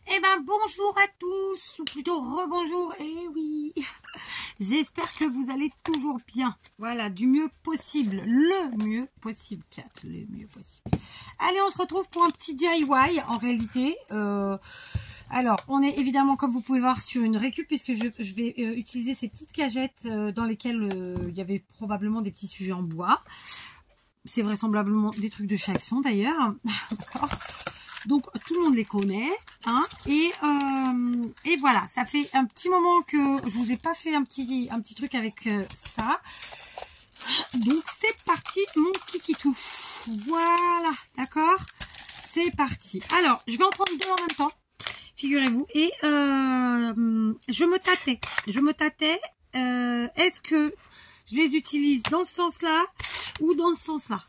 Eh ben bonjour à tous, ou plutôt rebonjour, eh oui. J'espère que vous allez toujours bien. Voilà, du mieux possible, le mieux possible, Kat, le mieux possible. Allez, on se retrouve pour un petit DIY en réalité. Alors, on est évidemment, comme vous pouvez le voir, sur une récup, puisque je vais utiliser ces petites cagettes dans lesquelles il y avait probablement des petits sujets en bois. C'est vraisemblablement des trucs de chez Action d'ailleurs. D'accord. Donc tout le monde les connaît, hein, et voilà, ça fait un petit moment que je vous ai pas fait un petit truc avec ça. Donc c'est parti mon kikitou. Voilà, d'accord, c'est parti. Alors je vais en prendre deux en même temps, figurez-vous, et je me tâtais. Est-ce que je les utilise dans ce sens-là ou dans ce sens-là?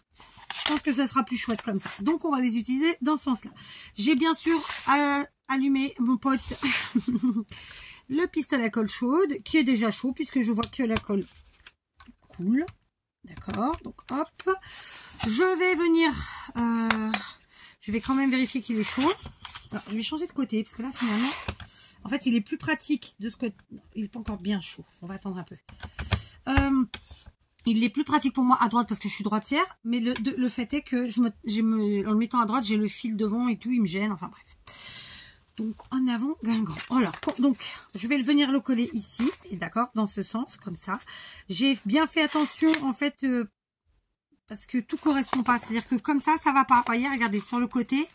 Je pense que ça sera plus chouette comme ça. Donc, on va les utiliser dans ce sens-là. J'ai bien sûr allumé, mon pote, le pistolet à colle chaude, qui est déjà chaud, puisque je vois que la colle coule. D'accord. Donc, hop. Je vais venir... je vais quand même vérifier qu'il est chaud. Alors, je vais changer de côté, parce que là, finalement... En fait, il est plus pratique de ce côté. Il n'est pas encore bien chaud. On va attendre un peu. Il est plus pratique pour moi à droite parce que je suis droitière, mais le fait est que en le mettant à droite, j'ai le fil devant et tout, il me gêne, enfin bref. Donc en avant, Guingamp. Alors, donc je vais venir le coller ici, d'accord, dans ce sens, comme ça. J'ai bien fait attention en fait, parce que tout correspond pas, c'est-à-dire que comme ça va pas. Vous voyez, regardez, sur le côté,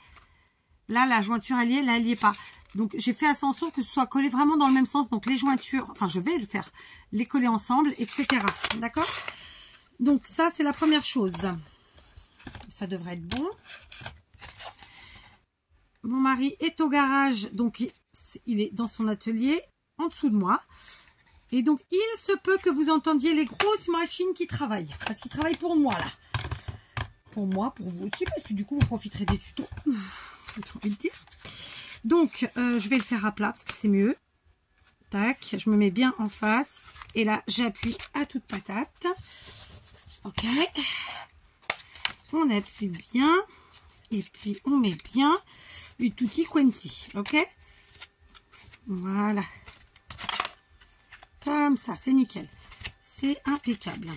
là la jointure elle y est, là elle y est pas. Donc j'ai fait attention que ce soit collé vraiment dans le même sens, donc les jointures, enfin je vais le faire, les coller ensemble, etc. D'accord? Donc ça c'est la première chose. Ça devrait être bon. Mon mari est au garage, donc il est dans son atelier en dessous de moi. Et donc il se peut que vous entendiez les grosses machines qui travaillent. Parce qu'il travaille pour moi là. Pour moi, pour vous aussi, parce que du coup vous profiterez des tutos. J'ai envie de dire. Donc je vais le faire à plat parce que c'est mieux. Tac, je me mets bien en face. Et là j'appuie à toute patate. Ok, on appuie bien et puis on met bien du tutti quanti, ok, voilà, comme ça, c'est nickel, c'est impeccable,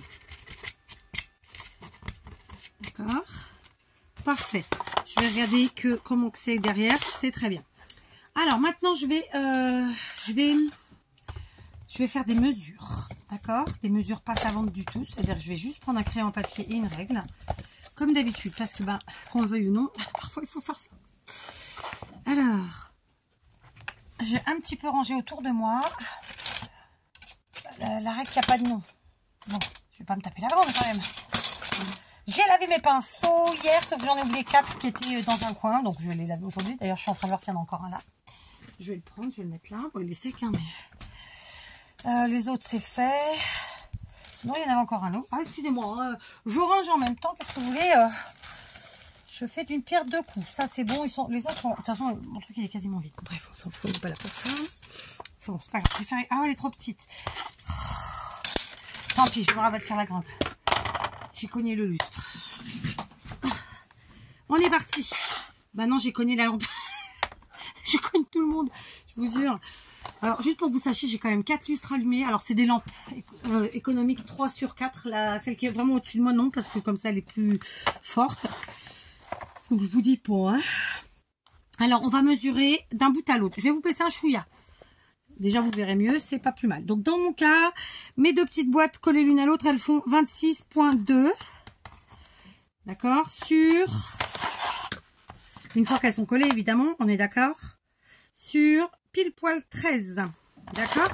d'accord, parfait. Je vais regarder comment que c'est derrière, c'est très bien. Alors maintenant je vais faire des mesures, d'accord, des mesures pas savantes du tout, c'est-à-dire que je vais juste prendre un crayon papier et une règle, comme d'habitude, parce que qu'on le veuille ou non, parfois il faut faire ça. Alors, j'ai un petit peu rangé autour de moi la règle qui n'a pas de nom. Bon, je vais pas me taper la grande quand même. J'ai lavé mes pinceaux hier, sauf que j'en ai oublié 4 qui étaient dans un coin, donc je vais les laver aujourd'hui. D'ailleurs, je suis en train de voir qu'il y en a encore un là. Je vais le prendre, je vais le mettre là. Bon, il est sec, hein, mais les autres c'est fait. Non, il y en avait encore un autre. Ah, excusez-moi, hein, je range en même temps parce que vous voulez. Je fais d'une pierre deux coups. Ça, c'est bon. Les autres sont... De toute façon, mon truc, il est quasiment vide. Bref, on s'en fout. On n'est pas là pour ça. C'est bon, c'est pas grave. Je vais faire... Ah, elle est trop petite. Tant pis, je me rabatte sur la grande. J'ai cogné le lustre. On est parti. Bah non, j'ai cogné la lampe. Je cogne tout le monde. Je vous jure. Alors, juste pour que vous sachiez, j'ai quand même 4 lustres allumés. Alors, c'est des lampes économiques 3 sur 4. Celle qui est vraiment au-dessus de moi, non, parce que comme ça, elle est plus forte. Donc, je vous dis pas. Hein. Alors, on va mesurer d'un bout à l'autre. Je vais vous passer un chouïa. Déjà, vous verrez mieux. C'est pas plus mal. Donc, dans mon cas, mes deux petites boîtes collées l'une à l'autre, elles font 26,2. D'accord. Sur... Une fois qu'elles sont collées, évidemment, on est d'accord. Sur pile poil 13. D'accord.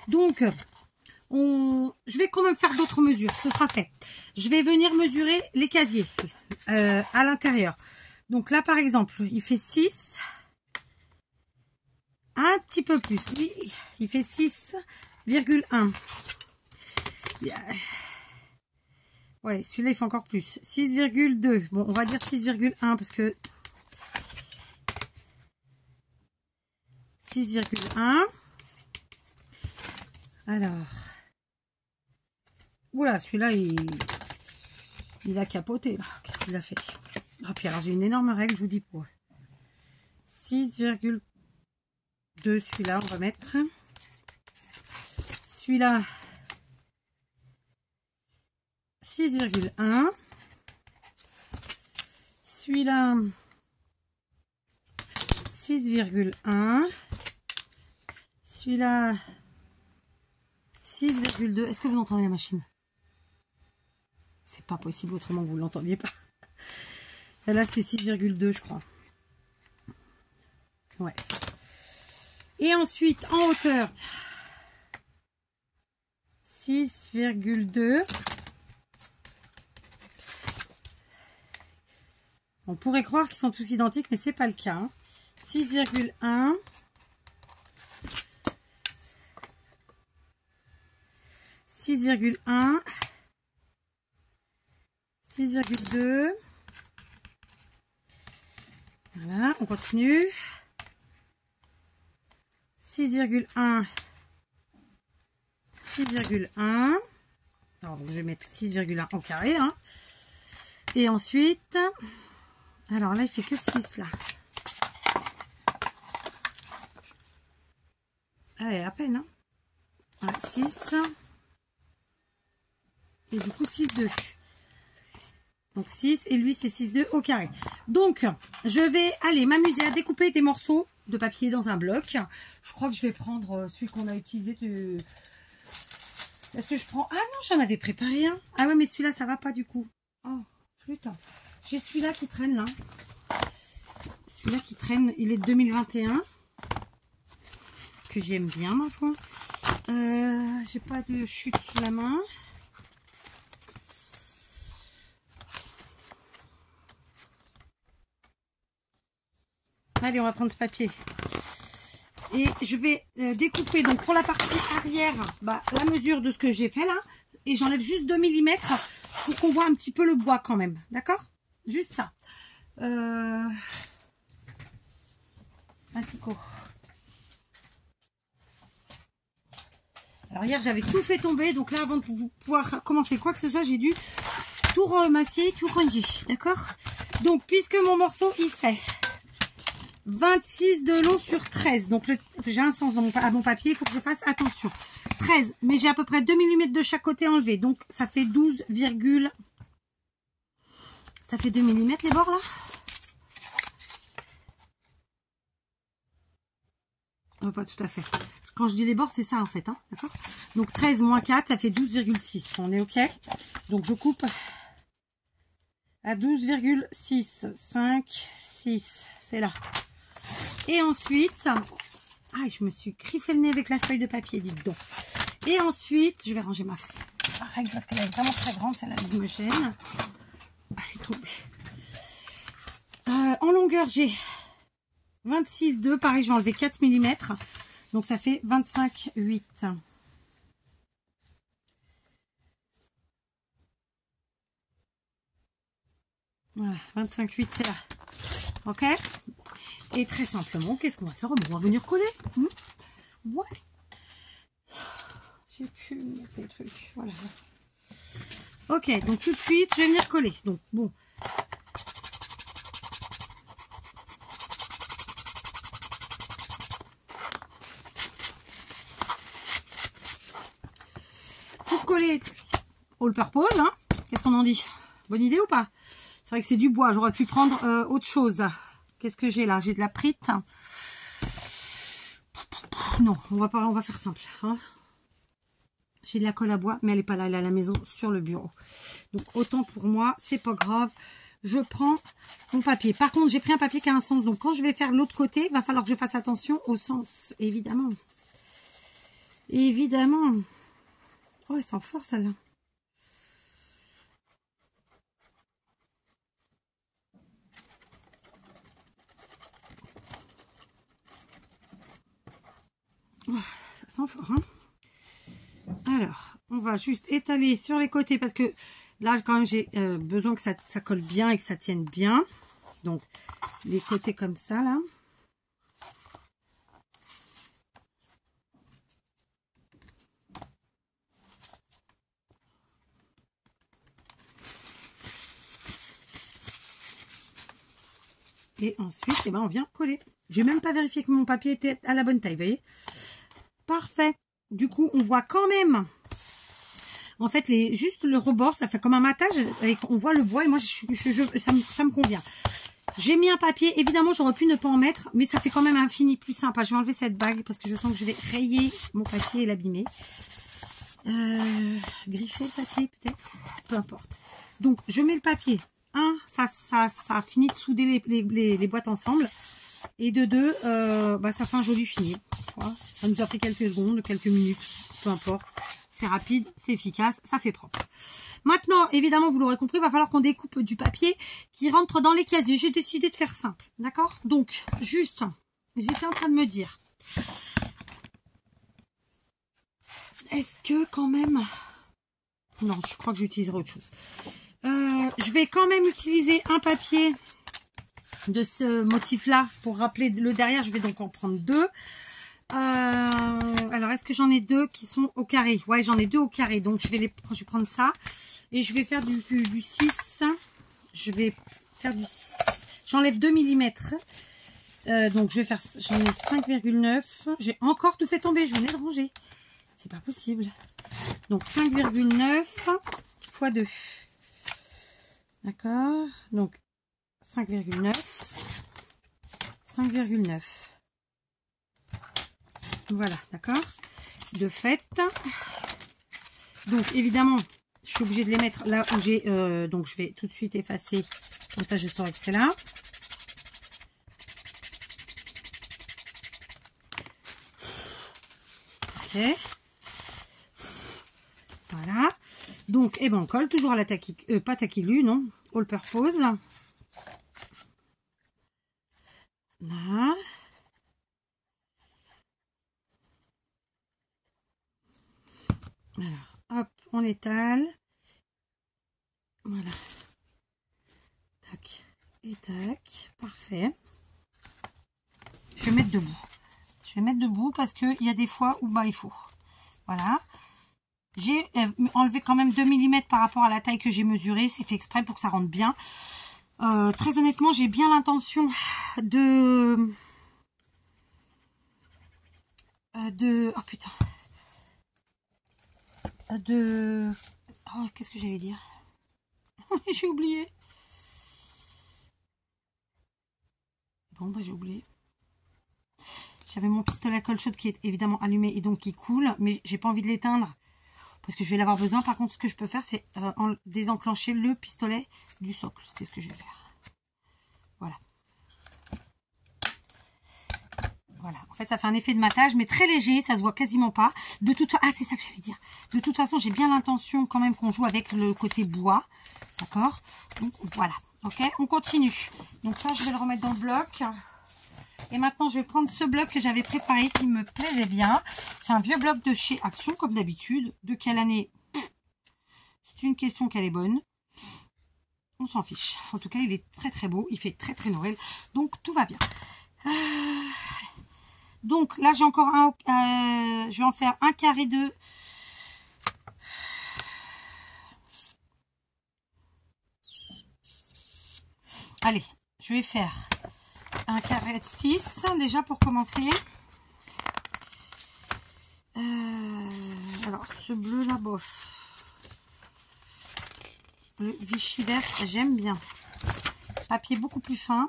Donc, je vais quand même faire d'autres mesures. Ce sera fait. Je vais venir mesurer les casiers à l'intérieur. Donc là, par exemple, il fait 6. Un petit peu plus. Oui, il fait 6,1. Ouais, celui-là, il fait encore plus. 6,2. Bon, on va dire 6,1 parce que... 6,1. Alors... Oula, celui-là, il a capoté, là. Qu'est-ce qu'il a fait? Ah, puis alors, j'ai une énorme règle, je vous dis pour... 6,2. Celui-là, on va mettre. Celui-là, 6,1. Celui-là, 6,1. Celui-là, 6,2. Est-ce que vous entendez la machine? C'est pas possible autrement que vous ne l'entendiez pas. Et là, c'était 6,2, je crois. Ouais. Et ensuite, en hauteur, 6,2. On pourrait croire qu'ils sont tous identiques, mais c'est pas le cas. 6,1. 6,1. 6,2. Voilà, on continue. 6,1. 6,1. Alors, je vais mettre 6,1 au carré. Hein. Et ensuite, alors là, il fait que 6 là. Allez, à peine. Hein. Voilà, 6. Et du coup, 6,2. Donc 6 et lui c'est 6,2 au carré. Donc je vais aller m'amuser à découper des morceaux de papier dans un bloc. Je crois que je vais prendre celui qu'on a utilisé de... Est-ce que je prends... Ah non, j'en avais préparé un. Ah ouais, mais celui-là ça va pas du coup. Oh putain. J'ai celui-là qui traîne là. Celui-là qui traîne, il est de 2021. Que j'aime bien ma foi. J'ai pas de chute sous la main. Allez, on va prendre ce papier. Et je vais découper, donc pour la partie arrière, la mesure de ce que j'ai fait là. Et j'enlève juste 2 mm pour qu'on voit un petit peu le bois quand même. D'accord? Juste ça. Massico. Alors hier, j'avais tout fait tomber. Donc là, avant de pouvoir commencer quoi que ce soit, j'ai dû tout remasser, tout ranger. D'accord? Donc, puisque mon morceau, il fait 26 de long sur 13. Donc, j'ai un sens à mon papier. Il faut que je fasse attention. 13. Mais j'ai à peu près 2 mm de chaque côté enlevé. Donc, ça fait 12, ça fait 2 mm les bords là. Oh, pas tout à fait. Quand je dis les bords, c'est ça en fait. Hein, d'accord? Donc, 13 moins 4, ça fait 12,6. On est OK? Donc, je coupe à 12,6. 5, 6. C'est là. Et ensuite, ah, je me suis griffé le nez avec la feuille de papier, dites donc. Et ensuite, je vais ranger ma règle parce qu'elle est vraiment très grande, celle-là qui me gêne. Elle est tombée. En longueur, j'ai 26,2. Pareil, je vais enlever 4 mm. Donc, ça fait 25,8. Voilà, 25,8, c'est là. OK? Et très simplement, qu'est-ce qu'on va faire? On va venir coller. Ouais. J'ai pu mettre les trucs. Voilà. Ok, donc tout de suite, je vais venir coller. Donc, bon. Pour coller all purpose, hein, qu'est-ce qu'on en dit? Bonne idée ou pas? C'est vrai que c'est du bois. J'aurais pu prendre autre chose. Qu'est-ce que j'ai là? J'ai de la prite. Non, on va faire simple. Hein. J'ai de la colle à bois, mais elle n'est pas là, elle est à la maison sur le bureau. Donc autant pour moi, c'est pas grave. Je prends mon papier. Par contre, j'ai pris un papier qui a un sens. Donc quand je vais faire l'autre côté, il va falloir que je fasse attention au sens, évidemment. Évidemment. Oh, elle sent fort celle-là. Oh, ça sent fort, hein. Alors, on va juste étaler sur les côtés parce que là, quand même, j'ai besoin que ça colle bien et que ça tienne bien. Donc, les côtés comme ça, là. Et ensuite, eh ben, on vient coller. J'ai même pas vérifié que mon papier était à la bonne taille, vous voyez. Parfait. Du coup, on voit quand même, en fait, juste le rebord, ça fait comme un matage. Et on voit le bois et moi, ça me convient. J'ai mis un papier. Évidemment, j'aurais pu ne pas en mettre, mais ça fait quand même un fini plus sympa. Je vais enlever cette bague parce que je sens que je vais rayer mon papier et l'abîmer. Griffer le papier peut-être, peu importe. Donc, je mets le papier. Ça finit de souder les boîtes ensemble. Et de deux, ça fait un joli fini. Voilà. Ça nous a pris quelques secondes, quelques minutes, peu importe. C'est rapide, c'est efficace, ça fait propre. Maintenant, évidemment, vous l'aurez compris, il va falloir qu'on découpe du papier qui rentre dans les casiers. J'ai décidé de faire simple, d'accord? Donc, juste, j'étais en train de me dire, est-ce que quand même... Non, je crois que j'utiliserai autre chose. Je vais quand même utiliser un papier de ce motif-là pour rappeler le derrière. Je vais donc en prendre deux. Alors, est-ce que j'en ai deux qui sont au carré? Ouais, j'en ai deux au carré. Donc, je vais prendre ça. Et je vais faire du 6. Je vais faire du... J'enlève 2 mm. Donc, je vais faire... J'en ai 5,9. J'ai encore tout fait tomber. Je venais de ranger. C'est pas possible. Donc, 5,9 x 2. D'accord? Donc, 5,9. 5,9. Voilà, d'accord? De fait. Donc, évidemment, je suis obligée de les mettre là où j'ai... donc, je vais tout de suite effacer. Comme ça, je saurai que c'est là. Ok. Voilà. Donc, eh ben, on colle toujours à la pas taquilu, non, all purpose. Là. Alors, hop, on étale. Voilà. Tac et tac. Parfait. Je vais mettre debout. Je vais mettre debout parce qu'il y a des fois où il faut. Voilà. J'ai enlevé quand même 2 mm par rapport à la taille que j'ai mesurée. C'est fait exprès pour que ça rentre bien. Très honnêtement, j'ai bien l'intention de... Oh putain. Oh, qu'est-ce que j'allais dire? J'ai oublié. Bon, j'ai oublié. J'avais mon pistolet à colle chaude qui est évidemment allumé et donc qui coule. Mais j'ai pas envie de l'éteindre. Parce que je vais l'avoir besoin. Par contre, ce que je peux faire, c'est désenclencher le pistolet du socle. C'est ce que je vais faire. Voilà. Voilà. En fait, ça fait un effet de matage, mais très léger. Ça se voit quasiment pas. De toute façon... Ah, c'est ça que j'allais dire. De toute façon, j'ai bien l'intention quand même qu'on joue avec le côté bois. D'accord? Donc, voilà. Ok? On continue. Donc ça, je vais le remettre dans le bloc. Et maintenant, je vais prendre ce bloc que j'avais préparé, qui me plaisait bien. C'est un vieux bloc de chez Action, comme d'habitude. De quelle année? C'est une question qu'elle est bonne. On s'en fiche. En tout cas, il est très très beau. Il fait très très Noël. Donc, tout va bien. Donc, là, j'ai encore un... je vais en faire un carré de... Allez, je vais faire un carré de 6, déjà pour commencer. Alors, ce bleu là, bof. Le Vichy vert, j'aime bien. Papier beaucoup plus fin.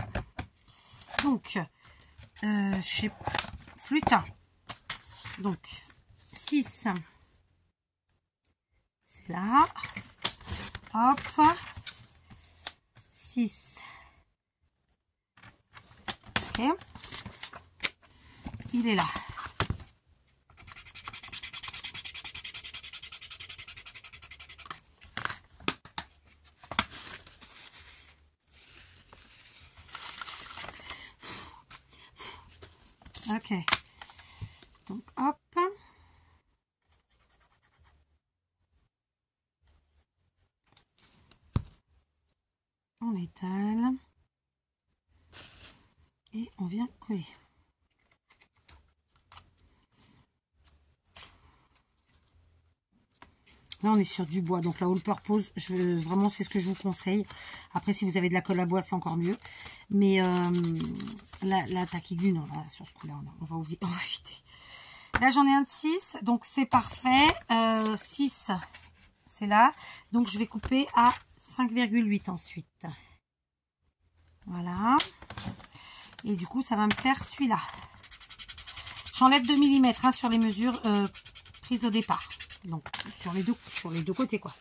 Donc, chez Fluta. Donc, 6. C'est là. Hop. 6. Ok. Il est là. Ok. Donc, hop. On étale. Et on vient coller. Là, on est sur du bois. Donc, la all purpose, vraiment, c'est ce que je vous conseille. Après, si vous avez de la colle à bois, c'est encore mieux. Mais la tacky glue, non, là, sur ce coup-là, on va éviter. Là, j'en ai un de 6. Donc, c'est parfait. 6, c'est là. Donc, je vais couper à 5,8 ensuite. Voilà. Et du coup, ça va me faire celui-là. J'enlève 2 mm hein, sur les mesures prises au départ. Donc, sur les deux côtés, quoi.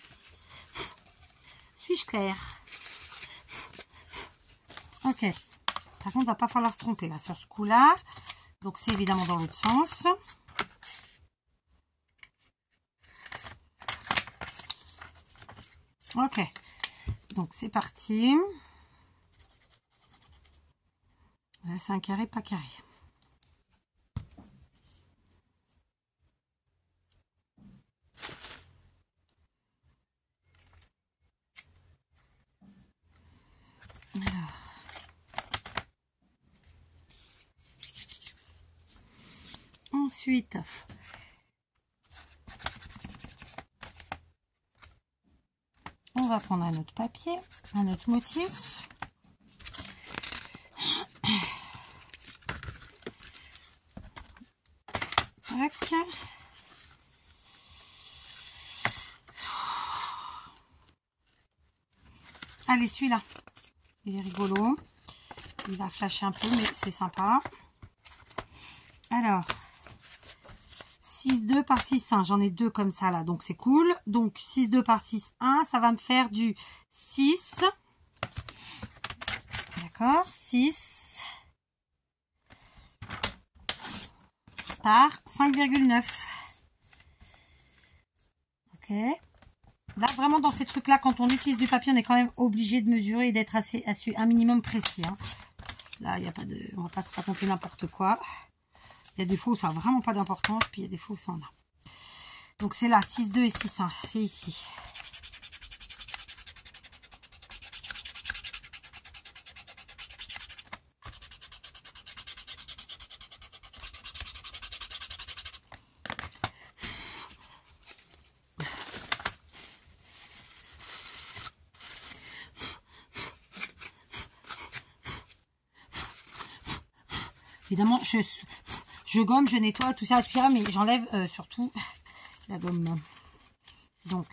Suis-je claire? Ok. Par contre, il va pas falloir se tromper, là, sur ce coup-là. Donc, c'est évidemment dans l'autre sens. Ok. Donc, c'est parti. Là, c'est un carré, pas carré. Alors. Ensuite, on va prendre un autre papier, un autre motif. Tac. Allez, celui-là, il est rigolo. Il va flasher un peu, mais c'est sympa. Alors, 6,2 par 6,1. J'en ai deux comme ça, là. Donc, c'est cool. Donc, 6,2 par 6,1. Ça va me faire du 6. D'accord. 6 par 5,9. Ok. Là, vraiment, dans ces trucs-là, quand on utilise du papier, on est quand même obligé de mesurer et d'être un minimum précis. Hein. Là, il n'y a pas de... On va pas se raconter n'importe quoi. Il y a des fois où ça n'a vraiment pas d'importance, puis il y a des fois où ça en a. Donc, c'est là, 6,2 et 6,1. C'est ici. Évidemment, je gomme, je nettoie, tout ça, etc. Mais j'enlève surtout la gomme. Donc,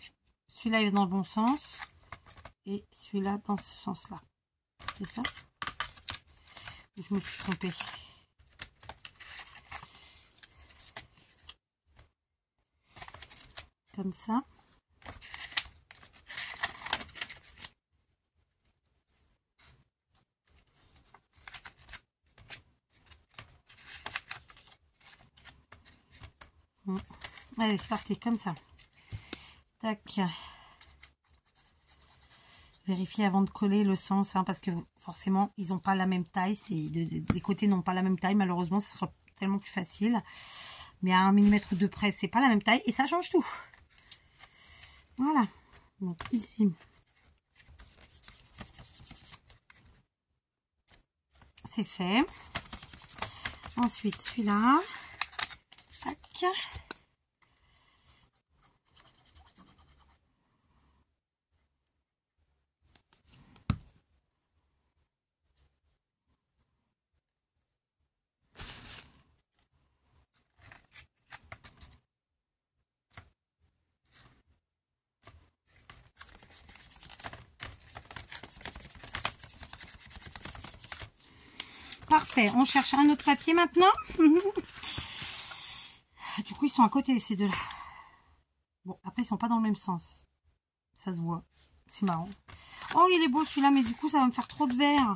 celui-là, il est dans le bon sens. Et celui-là, dans ce sens-là. C'est ça? Je me suis trompée. Comme ça. Allez, c'est parti, comme ça. Tac. Vérifiez avant de coller le sens, hein, parce que forcément, ils n'ont pas la même taille. Les côtés n'ont pas la même taille. Malheureusement, ce sera tellement plus facile. Mais à 1 mm de près, c'est pas la même taille. Et ça change tout. Voilà. Donc, ici. C'est fait. Ensuite, celui-là. Tac. Parfait, on cherche un autre papier maintenant. Du coup, ils sont à côté, ces deux-là. Bon, après, ils sont pas dans le même sens. Ça se voit. C'est marrant. Oh, il est beau celui-là, mais du coup, ça va me faire trop de vert.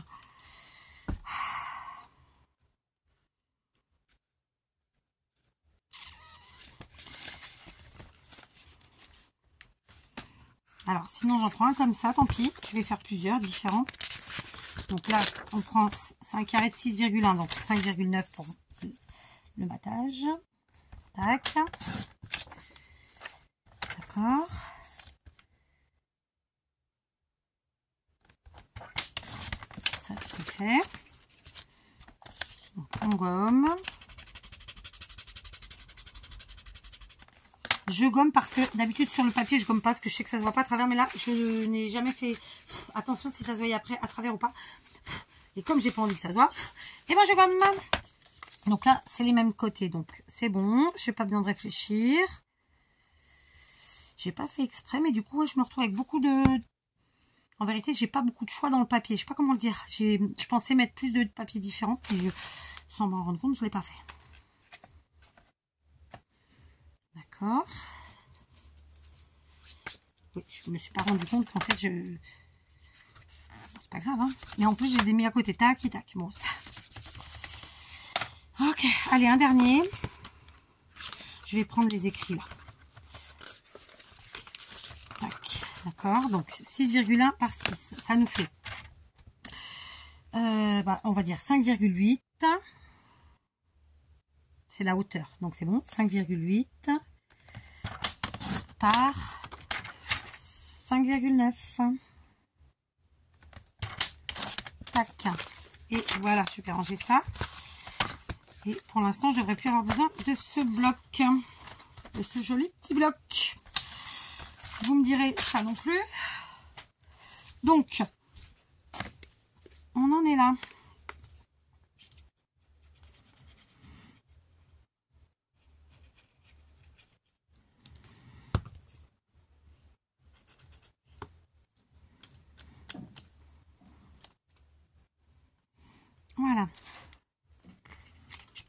Alors, sinon, j'en prends un comme ça, tant pis. Je vais faire plusieurs différents. Donc là, on prend, c'est un carré de 6,1, donc 5,9 pour le matage. Tac. D'accord. Ça, c'est fait. Donc, on gomme. Je gomme parce que d'habitude sur le papier, je gomme pas parce que je sais que ça se voit pas à travers. Mais là, je n'ai jamais fait attention si ça se voyait après à travers ou pas. Et comme j'ai pas envie que ça se voit, et ben je gomme. Donc là, c'est les mêmes côtés. Donc c'est bon. Je n'ai pas besoin de réfléchir. J'ai pas fait exprès, mais du coup, je me retrouve avec beaucoup de... En vérité, j'ai pas beaucoup de choix dans le papier. Je sais pas comment le dire. Je pensais mettre plus de papiers différents. Et sans m'en rendre compte, je l'ai pas fait. D'accord. Oui, je me suis pas rendu compte qu'en fait, c'est pas grave, hein. Mais en plus, je les ai mis à côté. Tac et tac. Bon, ok. Allez, un dernier. Je vais prendre les écrits, là. D'accord, donc 6,1 par 6, ça nous fait, on va dire 5,8, c'est la hauteur, donc c'est bon, 5,8 par 5,9. Tac, et voilà, je vais ranger ça. Et pour l'instant, je devrais plus avoir besoin de ce bloc, de ce joli petit bloc. Vous me direz ça non plus. Donc, on en est là. Voilà.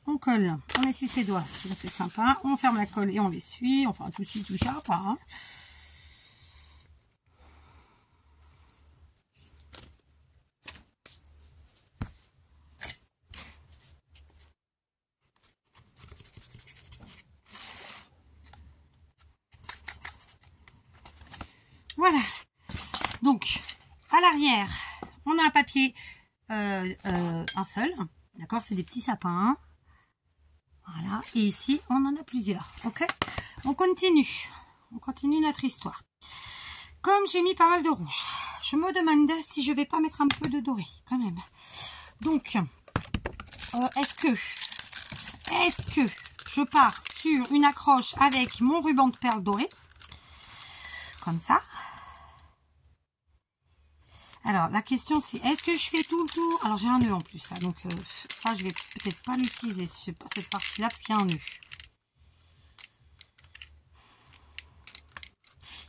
On colle, on essuie ses doigts, si ça fait sympa. On ferme la colle et on l'essuie. Enfin, tout ci, tout ça, pas. Hein. Voilà. Donc, à l'arrière, on a un papier, un seul. D'accord, c'est des petits sapins. Voilà. Et ici, on en a plusieurs. Ok. On continue. On continue notre histoire. Comme j'ai mis pas mal de rouge, je me demandais si je vais pas mettre un peu de doré, quand même. Donc, est-ce que je pars sur une accroche avec mon ruban de perles doré, comme ça. Alors, la question c'est, est-ce que je fais tout le tour? Alors, j'ai un nœud en plus, là, donc ça, je vais peut-être pas l'utiliser, cette partie-là, parce qu'il y a un nœud.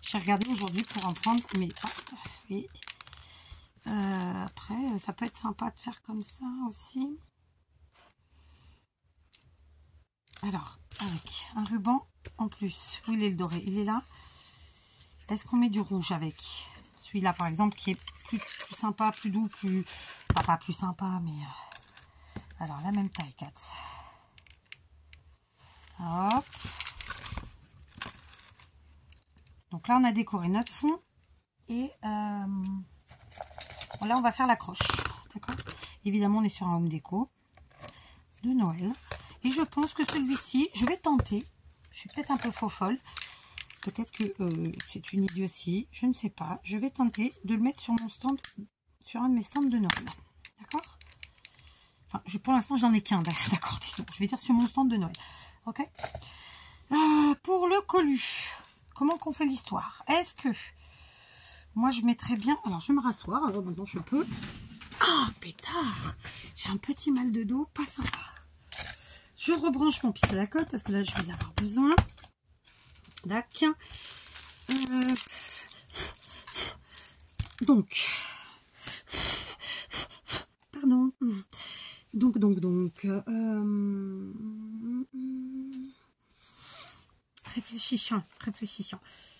J'ai regardé aujourd'hui pour en prendre, mais oui. Après, ça peut être sympa de faire comme ça aussi. Alors, avec un ruban en plus. Où il est le doré? Il est là. Est-ce qu'on met du rouge avec? Celui-là, par exemple, qui est plus sympa, plus doux, plus... Enfin, pas plus sympa, mais... Alors, la même taille, 4. Hop. Donc là, on a décoré notre fond. Et là, on va faire l'accroche. D'accord? Évidemment, on est sur un home déco de Noël. Et je pense que celui-ci, je vais tenter. Je suis peut-être un peu faux folle. Peut-être que c'est une idiotie. Je ne sais pas. Je vais tenter de le mettre sur mon stand, sur un de mes stands de Noël. D'accord? Enfin, pour l'instant, j'en ai qu'un d'accordé. Donc, je vais dire sur mon stand de Noël. Ok? Pour le collu, comment qu'on fait l'histoire? Est-ce que moi, je mettrais bien... Alors, je vais me rasseoir. Alors, maintenant, je peux... Ah, pétard! J'ai un petit mal de dos. Pas sympa. Je rebranche mon pistolet à colle parce que là, je vais y avoir besoin. Dac. Donc. Pardon. Donc. Réfléchissons.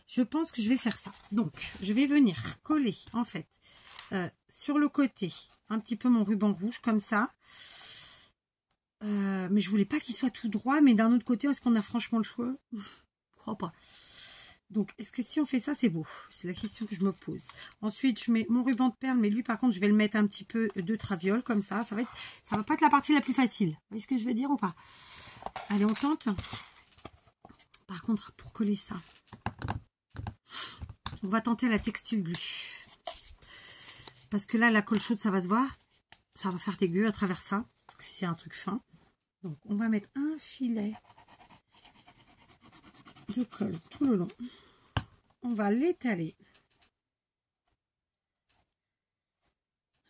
Je pense que je vais faire ça. Donc, je vais venir coller, en fait, sur le côté, un petit peu mon ruban rouge, comme ça. Mais je voulais pas qu'il soit tout droit, mais d'un autre côté, est-ce qu'on a franchement le choix? Je crois pas. Donc, est-ce que si on fait ça, c'est beau? C'est la question que je me pose. Ensuite, je mets mon ruban de perles, mais lui, par contre, je vais le mettre un petit peu de traviole, comme ça. Ça va pas être la partie la plus facile. Vous voyez ce que je veux dire ou pas? Allez, on tente. Par contre, pour coller ça, on va tenter la textile glue. Parce que là, la colle chaude, ça va se voir. Ça va faire dégueu à travers ça. Parce que c'est un truc fin. Donc, on va mettre un filet de colle tout le long. On va l'étaler.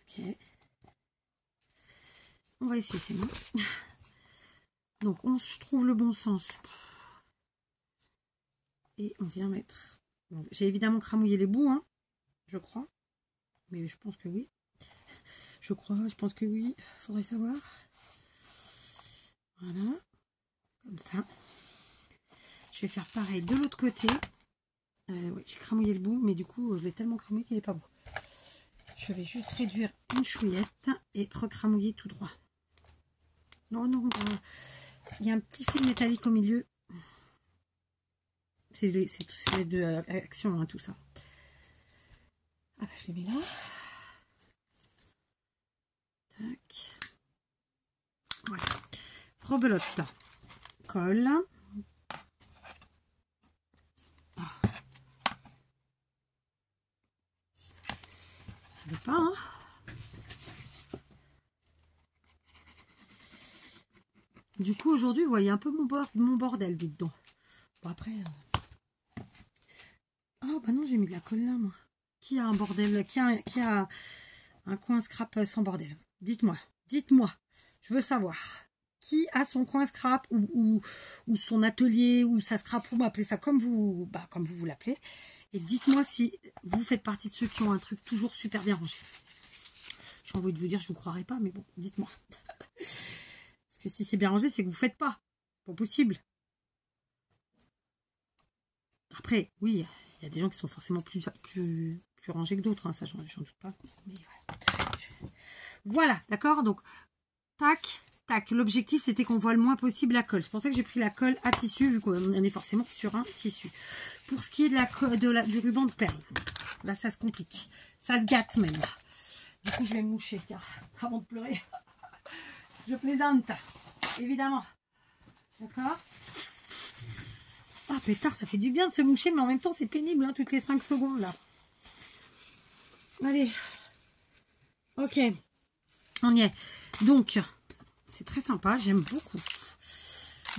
Ok. On va essuyer ses mains. Donc on trouve le bon sens. Et on vient mettre. J'ai évidemment cramouillé les bouts, hein, je crois. Mais je pense que oui. Je pense que oui. Faudrait savoir. Voilà. Comme ça. Je vais faire pareil de l'autre côté. Ouais, j'ai cramouillé le bout, mais du coup, je l'ai tellement cramouillé qu'il n'est pas beau. Je vais juste réduire une chouillette et recramouiller tout droit. Non, non, il y a un petit fil métallique au milieu. C'est les deux actions, hein, tout ça. Ah, je l'ai mis là. Tac. Voilà. Rebelote. Colle. Ah. Ça veut pas, hein. Du coup, aujourd'hui, vous voyez un peu mon bordel, dites donc. Bon, après... Oh, bah non, j'ai mis de la colle là, moi. Qui a un bordel, qui a un coin scrap sans bordel? Dites-moi, dites-moi. Je veux savoir. Qui a son coin scrap ou son atelier ou sa scrap, vous m'appelez ça comme vous l'appelez. Et dites-moi si vous faites partie de ceux qui ont un truc toujours super bien rangé. J'ai envie de vous dire, je ne vous croirais pas, mais bon, dites-moi. Parce que si c'est bien rangé, c'est que vous ne faites pas. C'est pas possible. Après, oui, il y a des gens qui sont forcément plus rangés que d'autres, hein, ça j'en doute pas. Mais voilà, d'accord. Donc, tac, tac. L'objectif, c'était qu'on voit le moins possible la colle. C'est pour ça que j'ai pris la colle à tissu, vu qu'on est forcément sur un tissu. Pour ce qui est de du ruban de perles, là, ça se complique. Ça se gâte même. Du coup, je vais me moucher, tiens, avant de pleurer. Je plaisante, évidemment. D'accord. Ah, pétard, ça fait du bien de se moucher, mais en même temps, c'est pénible, hein, toutes les 5 secondes, là. Allez. Ok. On y est. Donc, c'est très sympa, j'aime beaucoup.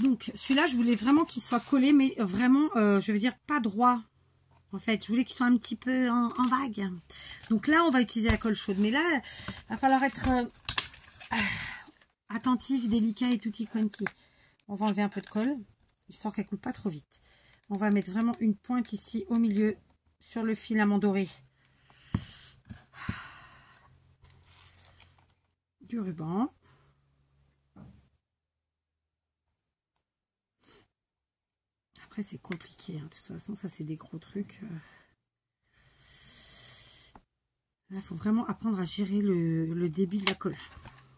Donc, celui-là, je voulais vraiment qu'il soit collé, mais vraiment, je veux dire, pas droit. En fait, je voulais qu'il soit un petit peu en vague. Donc là, on va utiliser la colle chaude. Mais là, il va falloir être attentif, délicat et tutti quanti. On va enlever un peu de colle, histoire qu'elle coule pas trop vite. On va mettre vraiment une pointe ici au milieu sur le filament doré du ruban. Après, c'est compliqué, hein. De toute façon, ça, c'est des gros trucs. Là, il faut vraiment apprendre à gérer le débit de la colle.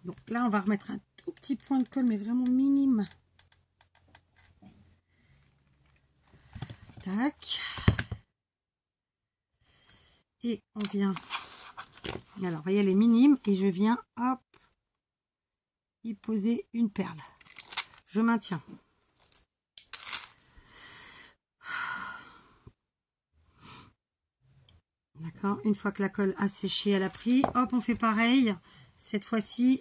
Donc là, on va remettre un tout petit point de colle, mais vraiment minime. Tac. Et on vient... Alors, vous voyez, elle est minime. Et je viens, hop, y poser une perle. Je maintiens. D'accord. Une fois que la colle a séché, elle a pris. Hop, on fait pareil. Cette fois-ci...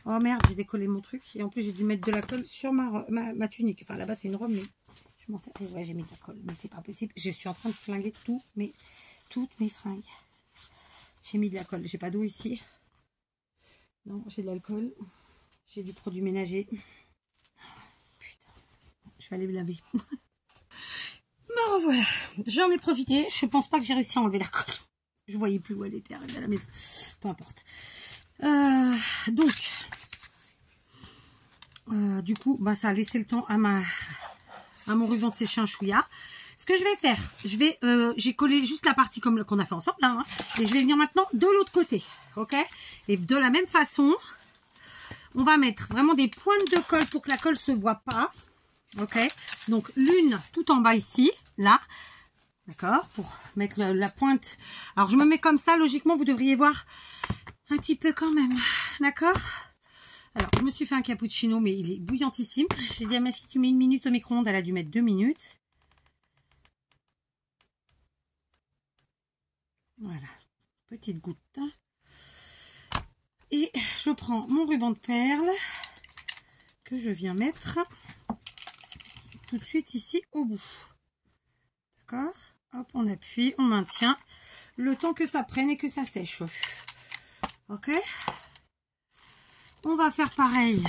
Oh merde, j'ai décollé mon truc. Et en plus, j'ai dû mettre de la colle sur ma tunique. Enfin, là-bas, c'est une robe, mais... Je m'en sais. Ouais, j'ai mis de la colle. Mais c'est pas possible. Je suis en train de flinguer toutes mes fringues. J'ai mis de la colle. J'ai pas d'eau ici. Non, j'ai de l'alcool. J'ai du produit ménager. Putain. Je vais aller me laver. Me revoilà. J'en ai profité. Je pense pas que j'ai réussi à enlever la colle. Je voyais plus où elle était arrivée à la maison. Peu importe. Donc, du coup, bah, ça a laissé le temps à mon ruban de sécher un chouïa. Ce que je vais faire, j'ai collé juste la partie comme qu'on a fait ensemble, là, hein, et je vais venir maintenant de l'autre côté, ok? Et de la même façon, on va mettre vraiment des pointes de colle pour que la colle se voit pas, ok? Donc l'une tout en bas ici, là, d'accord? Pour mettre la pointe. Alors je me mets comme ça, logiquement vous devriez voir un petit peu quand même, d'accord? Alors je me suis fait un cappuccino, mais il est bouillantissime. J'ai dit à ma fille, tu mets 1 minute au micro-ondes, elle a dû mettre 2 minutes. Voilà, petite goutte. Et je prends mon ruban de perles que je viens mettre tout de suite ici au bout. D'accord? Hop, on appuie, on maintient le temps que ça prenne et que ça sèche. Ok? On va faire pareil.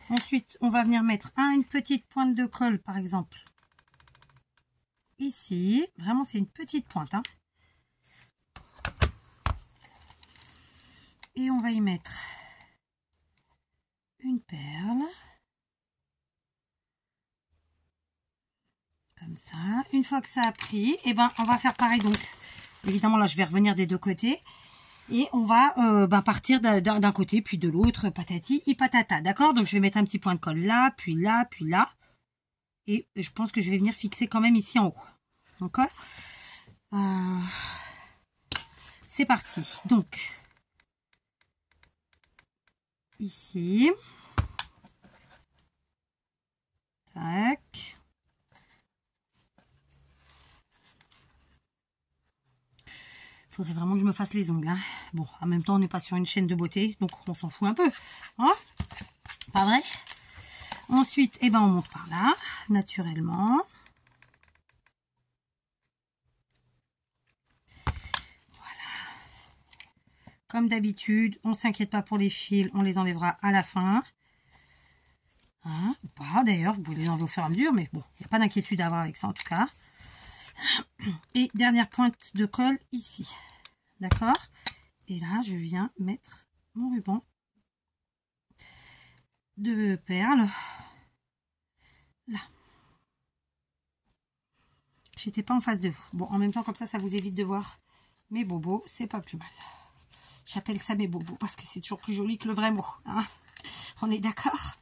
Ensuite, on va venir mettre une petite pointe de colle, par exemple. Ici. Vraiment, c'est une petite pointe. Hein. Et on va y mettre une perle. Comme ça. Une fois que ça a pris, eh ben, on va faire pareil. Donc, évidemment, là, je vais revenir des deux côtés. Et on va partir d'un côté, puis de l'autre, patati et patata. D'accord? Donc, je vais mettre un petit point de colle là, puis là, puis là. Et je pense que je vais venir fixer quand même ici en haut. D'accord? C'est parti. Donc, ici. Tac. Il faudrait vraiment que je me fasse les ongles. Hein. Bon, en même temps, on n'est pas sur une chaîne de beauté, donc on s'en fout un peu. Hein? Pas vrai? Ensuite, eh ben, on monte par là, naturellement. Voilà. Comme d'habitude, on ne s'inquiète pas pour les fils, on les enlèvera à la fin. Hein? Ou pas, d'ailleurs, vous pouvez les enlever au fur et à mesure, mais bon, il n'y a pas d'inquiétude à avoir avec ça en tout cas. Et dernière pointe de colle ici. D'accord? Et là, je viens mettre mon ruban de perles. Là. J'étais pas en face de vous. Bon, en même temps, comme ça vous évite de voir mes bobos. C'est pas plus mal. J'appelle ça mes bobos parce que c'est toujours plus joli que le vrai mot. Hein, on est d'accord?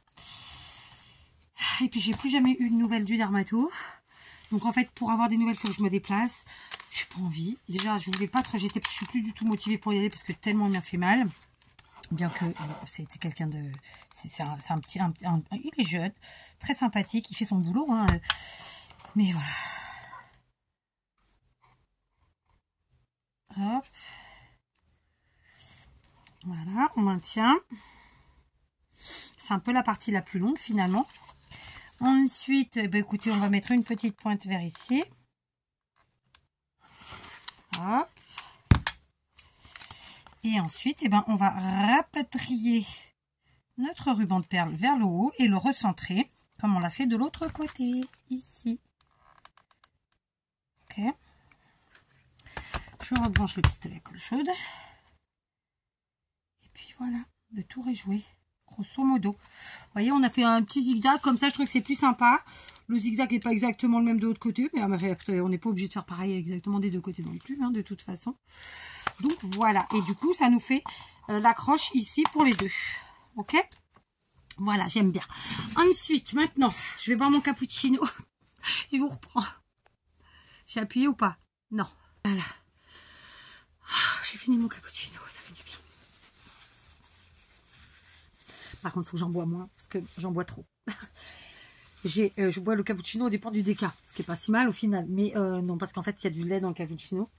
Et puis, j'ai plus jamais eu de nouvelles du dermato. Donc, en fait, pour avoir des nouvelles, il faut que je me déplace. J'ai pas envie. Déjà, je voulais pas trop. Je suis plus du tout motivée pour y aller parce que tellement il m'a fait mal. Bien que c'était quelqu'un de... C'est un petit... il est jeune, très sympathique, il fait son boulot. Hein, mais voilà. Hop. Voilà, on maintient. C'est un peu la partie la plus longue finalement. Ensuite, écoutez, on va mettre une petite pointe vers ici. Hop. Et ensuite, on va rapatrier notre ruban de perles vers le haut et le recentrer comme on l'a fait de l'autre côté, ici. Ok. Je rebranche le pistolet à colle chaude. Et puis voilà, le tour est joué. Grosso modo. Vous voyez, on a fait un petit zigzag comme ça, je trouve que c'est plus sympa. Le zigzag n'est pas exactement le même de l'autre côté, mais on n'est pas obligé de faire pareil exactement des deux côtés non plus, hein, de toute façon. Donc voilà, et du coup, ça nous fait l'accroche ici pour les deux. Ok? Voilà, j'aime bien. Ensuite, maintenant, je vais boire mon cappuccino. Je vous reprends. J'ai appuyé ou pas? Non. Voilà. J'ai fini mon cappuccino, ça fait du bien. Par contre, il faut que j'en bois moins, parce que j'en bois trop. Je bois le cappuccino au dépend du déca, ce qui est pas si mal au final. Mais non, parce qu'en fait, il y a du lait dans le cappuccino.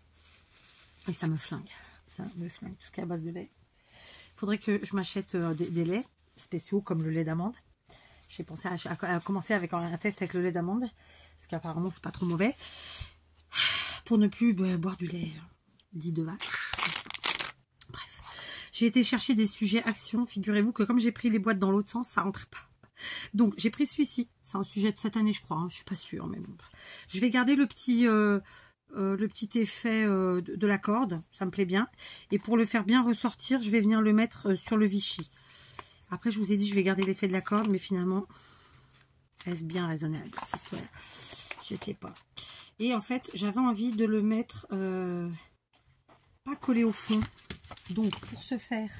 Et ça me flingue. Ça me flingue, tout ce qui est à base de lait. Il faudrait que je m'achète des laits spéciaux, comme le lait d'amande. J'ai pensé à commencer avec un test avec le lait d'amande, parce qu'apparemment, c'est pas trop mauvais. Pour ne plus boire du lait dit de vache. Bref. J'ai été chercher des sujets action. Figurez-vous que comme j'ai pris les boîtes dans l'autre sens, ça rentrait pas. Donc, j'ai pris celui-ci. C'est un sujet de cette année, je crois. Hein. Je suis pas sûre, mais bon. Je vais garder le petit effet de la corde. Ça me plaît bien. Et pour le faire bien ressortir, je vais venir le mettre sur le Vichy. Après, je vous ai dit, je vais garder l'effet de la corde. Mais finalement, est-ce bien raisonnable, cette histoire? Je sais pas. Et en fait, j'avais envie de le mettre pas collé au fond. Donc, pour ce faire,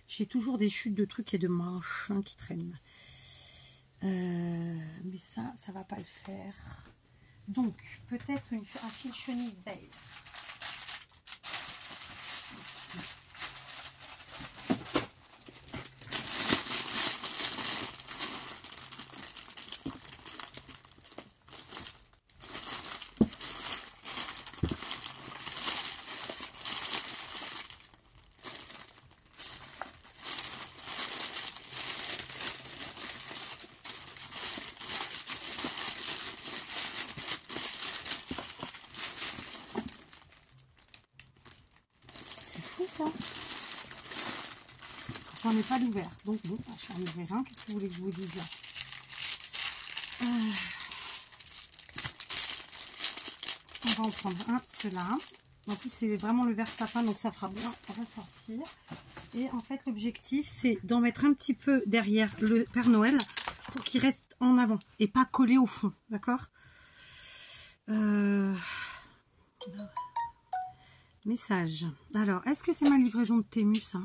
j'ai toujours des chutes de trucs et de manches qui traînent. Mais ça va pas le faire. Donc, peut-être un fil chenille beige. ça. J'en ai pas d'ouvert. Donc bon, je vais en ouvrir un. Qu'est-ce que vous voulez que je vous dise là? On va en prendre un, ceux-là. En plus, c'est vraiment le vert sapin, donc ça fera bien ressortir. Et en fait, l'objectif, c'est d'en mettre un petit peu derrière le Père Noël pour qu'il reste en avant et pas collé au fond, d'accord? Message. Alors, est-ce que c'est ma livraison de Temu, ça?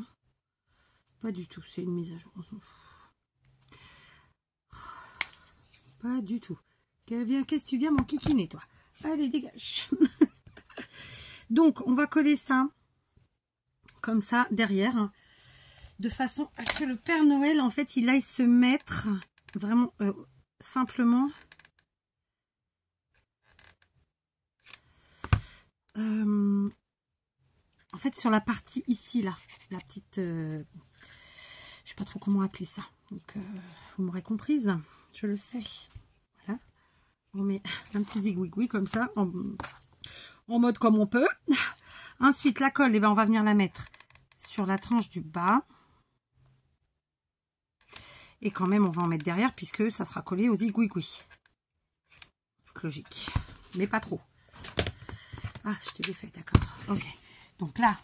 Pas du tout, c'est une mise à jour, on s'en fout. Pas du tout. Qu'est-ce que tu viens m'enquiquiner, toi? Allez, dégage. Donc, on va coller ça, comme ça, derrière, hein, de façon à ce que le Père Noël, en fait, il aille se mettre vraiment simplement en fait, sur la partie ici, là, la petite, je sais pas trop comment appeler ça, donc vous m'aurez comprise, je le sais. Voilà, on met un petit zigouigoui comme ça, en mode comme on peut. Ensuite, la colle, eh ben, on va venir la mettre sur la tranche du bas. Et quand même, on va en mettre derrière puisque ça sera collé aux zigouigouis. Logique, mais pas trop. Ah, je te l'ai fait, d'accord. Ok. Donc là,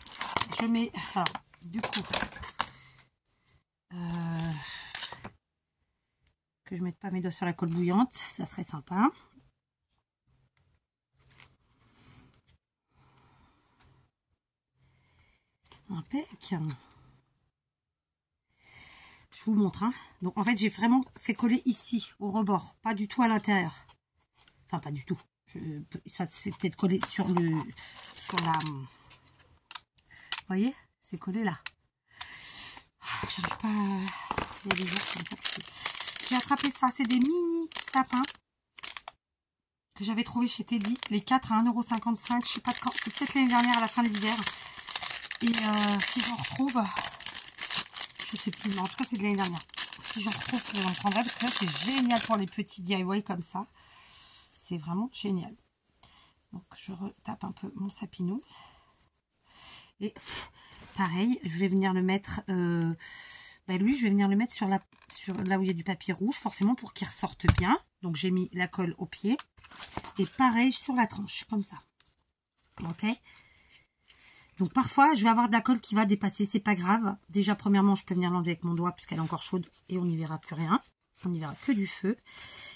je mets... Alors, du coup... que je mette pas mes doigts sur la colle bouillante, ça serait sympa. Impec. Je vous montre. Hein. Donc en fait, j'ai vraiment fait coller ici, au rebord, pas du tout à l'intérieur. Enfin, pas du tout. C'est peut-être collé sur le... Sur la... Vous voyez? C'est collé là. J'arrive pas à... Il y a des jours comme ça. J'ai attrapé ça. C'est des mini sapins que j'avais trouvé chez Teddy. Les 4 à 1,55 €. Je sais pas de quand. C'est peut-être l'année dernière à la fin de l'hiver. Et si j'en retrouve, je sais plus, mais en tout cas c'est de l'année dernière. Si j'en retrouve, je en prendrai parce que c'est génial pour les petits DIY comme ça. C'est vraiment génial. Donc je retape un peu mon sapinou. Et pareil, je vais venir le mettre, lui je vais venir le mettre sur là où il y a du papier rouge, forcément pour qu'il ressorte bien. Donc j'ai mis la colle au pied. Et pareil sur la tranche, comme ça. Ok. Donc parfois, je vais avoir de la colle qui va dépasser, c'est pas grave. Déjà, premièrement, je peux venir l'enlever avec mon doigt puisqu'elle est encore chaude et on n'y verra plus rien. On n'y verra que du feu.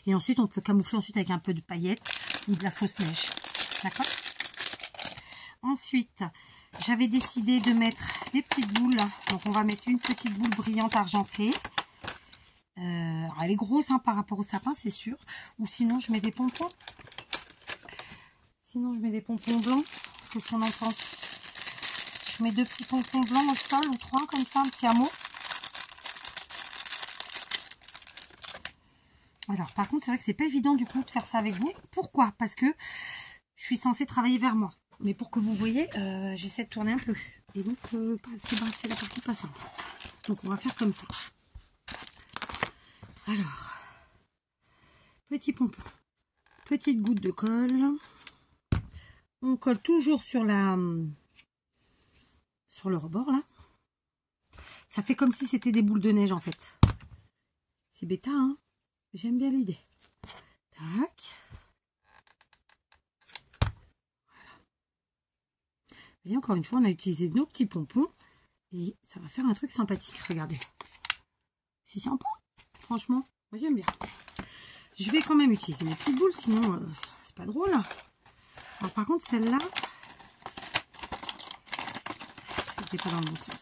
Et ensuite, on peut camoufler ensuite avec un peu de paillettes ou de la fausse neige. D'accord? Ensuite, j'avais décidé de mettre des petites boules. Donc on va mettre une petite boule brillante argentée. Alors, elle est grosse hein, par rapport au sapin, c'est sûr. Ou sinon, je mets des pompons. Sinon, je mets des pompons blancs. Qu'est-ce qu'on en pense? Je mets 2 petits pompons blancs au sol ou 3 comme ça, un petit hameau. Alors par contre c'est vrai que c'est pas évident du coup de faire ça avec vous. Pourquoi? Parce que je suis censée travailler vers moi. Mais pour que vous voyez, j'essaie de tourner un peu. Et donc c'est la partie pas simple. Donc on va faire comme ça. Alors, petit pompon, petite goutte de colle. On colle toujours sur le rebord là. Ça fait comme si c'était des boules de neige en fait. C'est bêta hein. J'aime bien l'idée. Tac. Voilà. Et encore une fois, on a utilisé nos petits pompons. Et ça va faire un truc sympathique. Regardez. C'est sympa. Franchement, moi j'aime bien. Je vais quand même utiliser mes petites boules, sinon c'est pas drôle. Alors par contre, celle-là, c'était pas dans le bon sens.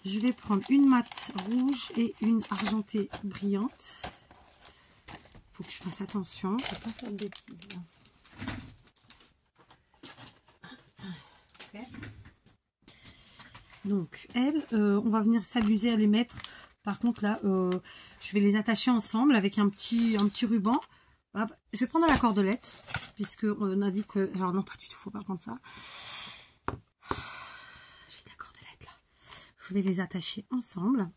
Je vais prendre une mat rouge et une argentée brillante. Faut que je fasse attention, je ne vais pas faire de bêtises. Okay. Donc, elles, on va venir s'amuser à les mettre. Par contre, là, je vais les attacher ensemble avec un petit ruban. Hop, je vais prendre la cordelette, puisque on a dit que... Alors non, pas du tout, faut pas prendre ça. J'ai de la cordelette là. Je vais les attacher ensemble,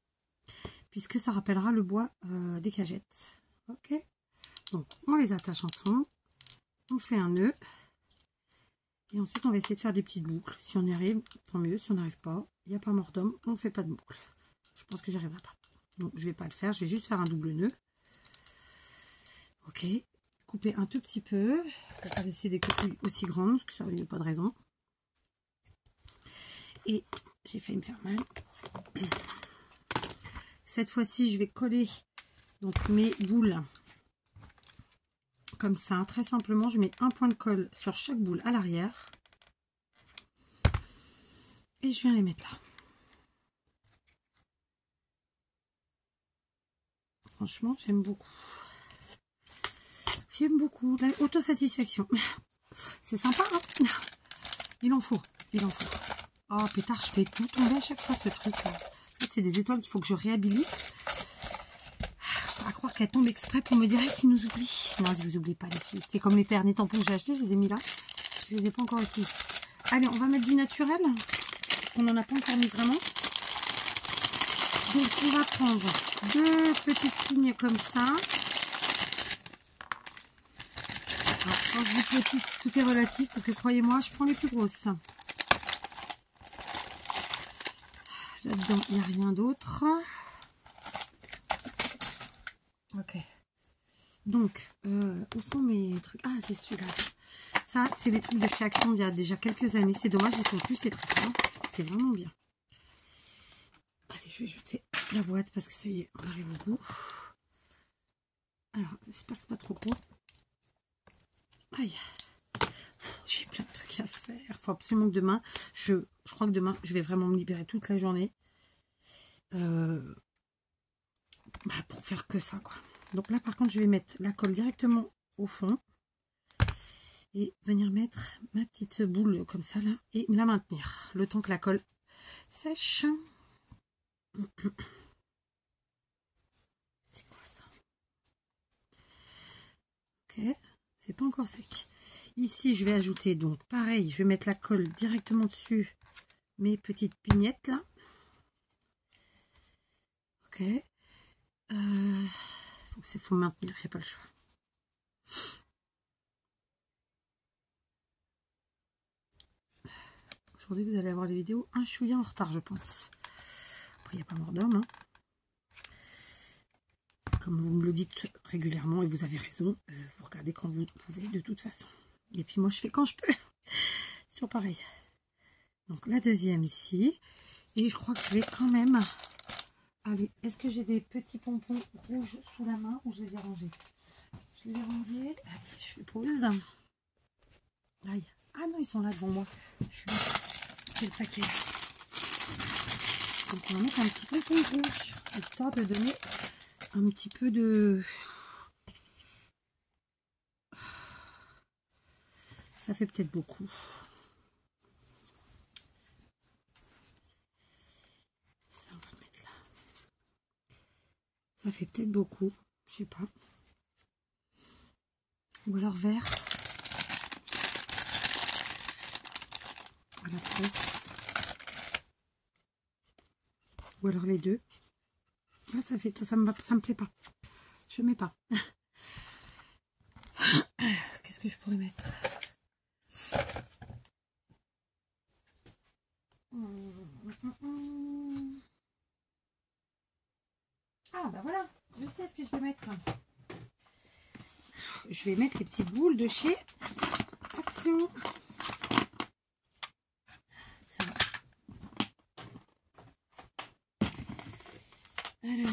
puisque ça rappellera le bois des cagettes. Ok. Donc, on les attache ensemble. On fait un nœud. Et ensuite, on va essayer de faire des petites boucles. Si on y arrive, tant mieux. Si on n'arrive pas, il n'y a pas mort d'homme, on ne fait pas de boucle. Je pense que j'y arriverai pas. Donc, je ne vais pas le faire. Je vais juste faire un double nœud. Ok. Couper un tout petit peu. Je vais pas laisser des coupes aussi grandes, parce que ça, il n'y a pas de raison. Et j'ai failli me faire mal. Cette fois-ci, je vais coller donc mes boules comme ça. Très simplement, je mets un point de colle sur chaque boule à l'arrière. Et je viens les mettre là. Franchement, j'aime beaucoup. J'aime beaucoup. L'autosatisfaction. C'est sympa, hein? Il en faut. Il en faut. Oh, pétard, je fais tout tomber à chaque fois ce truc. En fait, c'est des étoiles qu'il faut que je réhabilite. À croire qu'elles tombent exprès pour me dire qu'ils nous oublient. Non, je vous oublie pas, les filles. C'est comme les derniers tampons que j'ai achetés. Je les ai mis là. Je les ai pas encore utilisés. Allez, on va mettre du naturel. Parce qu'on n'en a pas encore mis vraiment. Donc, on va prendre 2 petites lignes comme ça. Alors, quand je dis petites, tout est relatif. Donc, croyez-moi, je prends les plus grosses. Là-dedans, il n'y a rien d'autre. Ok. Donc, où sont mes trucs? Ah, j'ai celui-là. Ça, c'est les trucs de chez Action il y a déjà quelques années. C'est dommage, ils font plus ces trucs-là. C'était vraiment bien. Allez, je vais jeter la boîte parce que ça y est, on arrive au bout. Alors, j'espère que c'est pas trop gros. Aïe. J'ai plein de trucs à faire. Il faut absolument que demain, je crois que demain, je vais vraiment me libérer toute la journée. Pour faire que ça, quoi. Donc là, par contre, je vais mettre la colle directement au fond. Et venir mettre ma petite boule comme ça, là. Et la maintenir. Le temps que la colle sèche. C'est quoi ça? Ok. C'est pas encore sec. Ici, je vais ajouter, donc, pareil, je vais mettre la colle directement dessus. Mes petites pignettes, là. Ok. Faut maintenir, il n'y a pas le choix. Aujourd'hui, vous allez avoir des vidéos un chouïa en retard, je pense. Après, il n'y a pas mort d'homme. Hein. Comme vous me le dites régulièrement, et vous avez raison, vous regardez quand vous pouvez, de toute façon. Et puis moi, je fais quand je peux. C'est toujours pareil. Donc, la deuxième ici. Et je crois que je vais quand même... Allez, est-ce que j'ai des petits pompons rouges sous la main ou je les ai rangés? Je les ai rangés. Allez, je fais pause. Aïe. Ah non, ils sont là devant moi. Je fais le paquet. Donc, on va mettre un petit pompon rouge, histoire de donner un petit peu de... Ça fait peut-être beaucoup. Ça, on va le mettre là. Ça fait peut-être beaucoup. Je sais pas. Ou alors vert. À la presse. Ou alors les deux. Là, ça fait... Ça me plaît pas. Je mets pas. Qu'est-ce que je pourrais mettre? Ah bah voilà, je sais ce que je vais mettre. Je vais mettre les petites boules de chez Action. Ça va. Alors.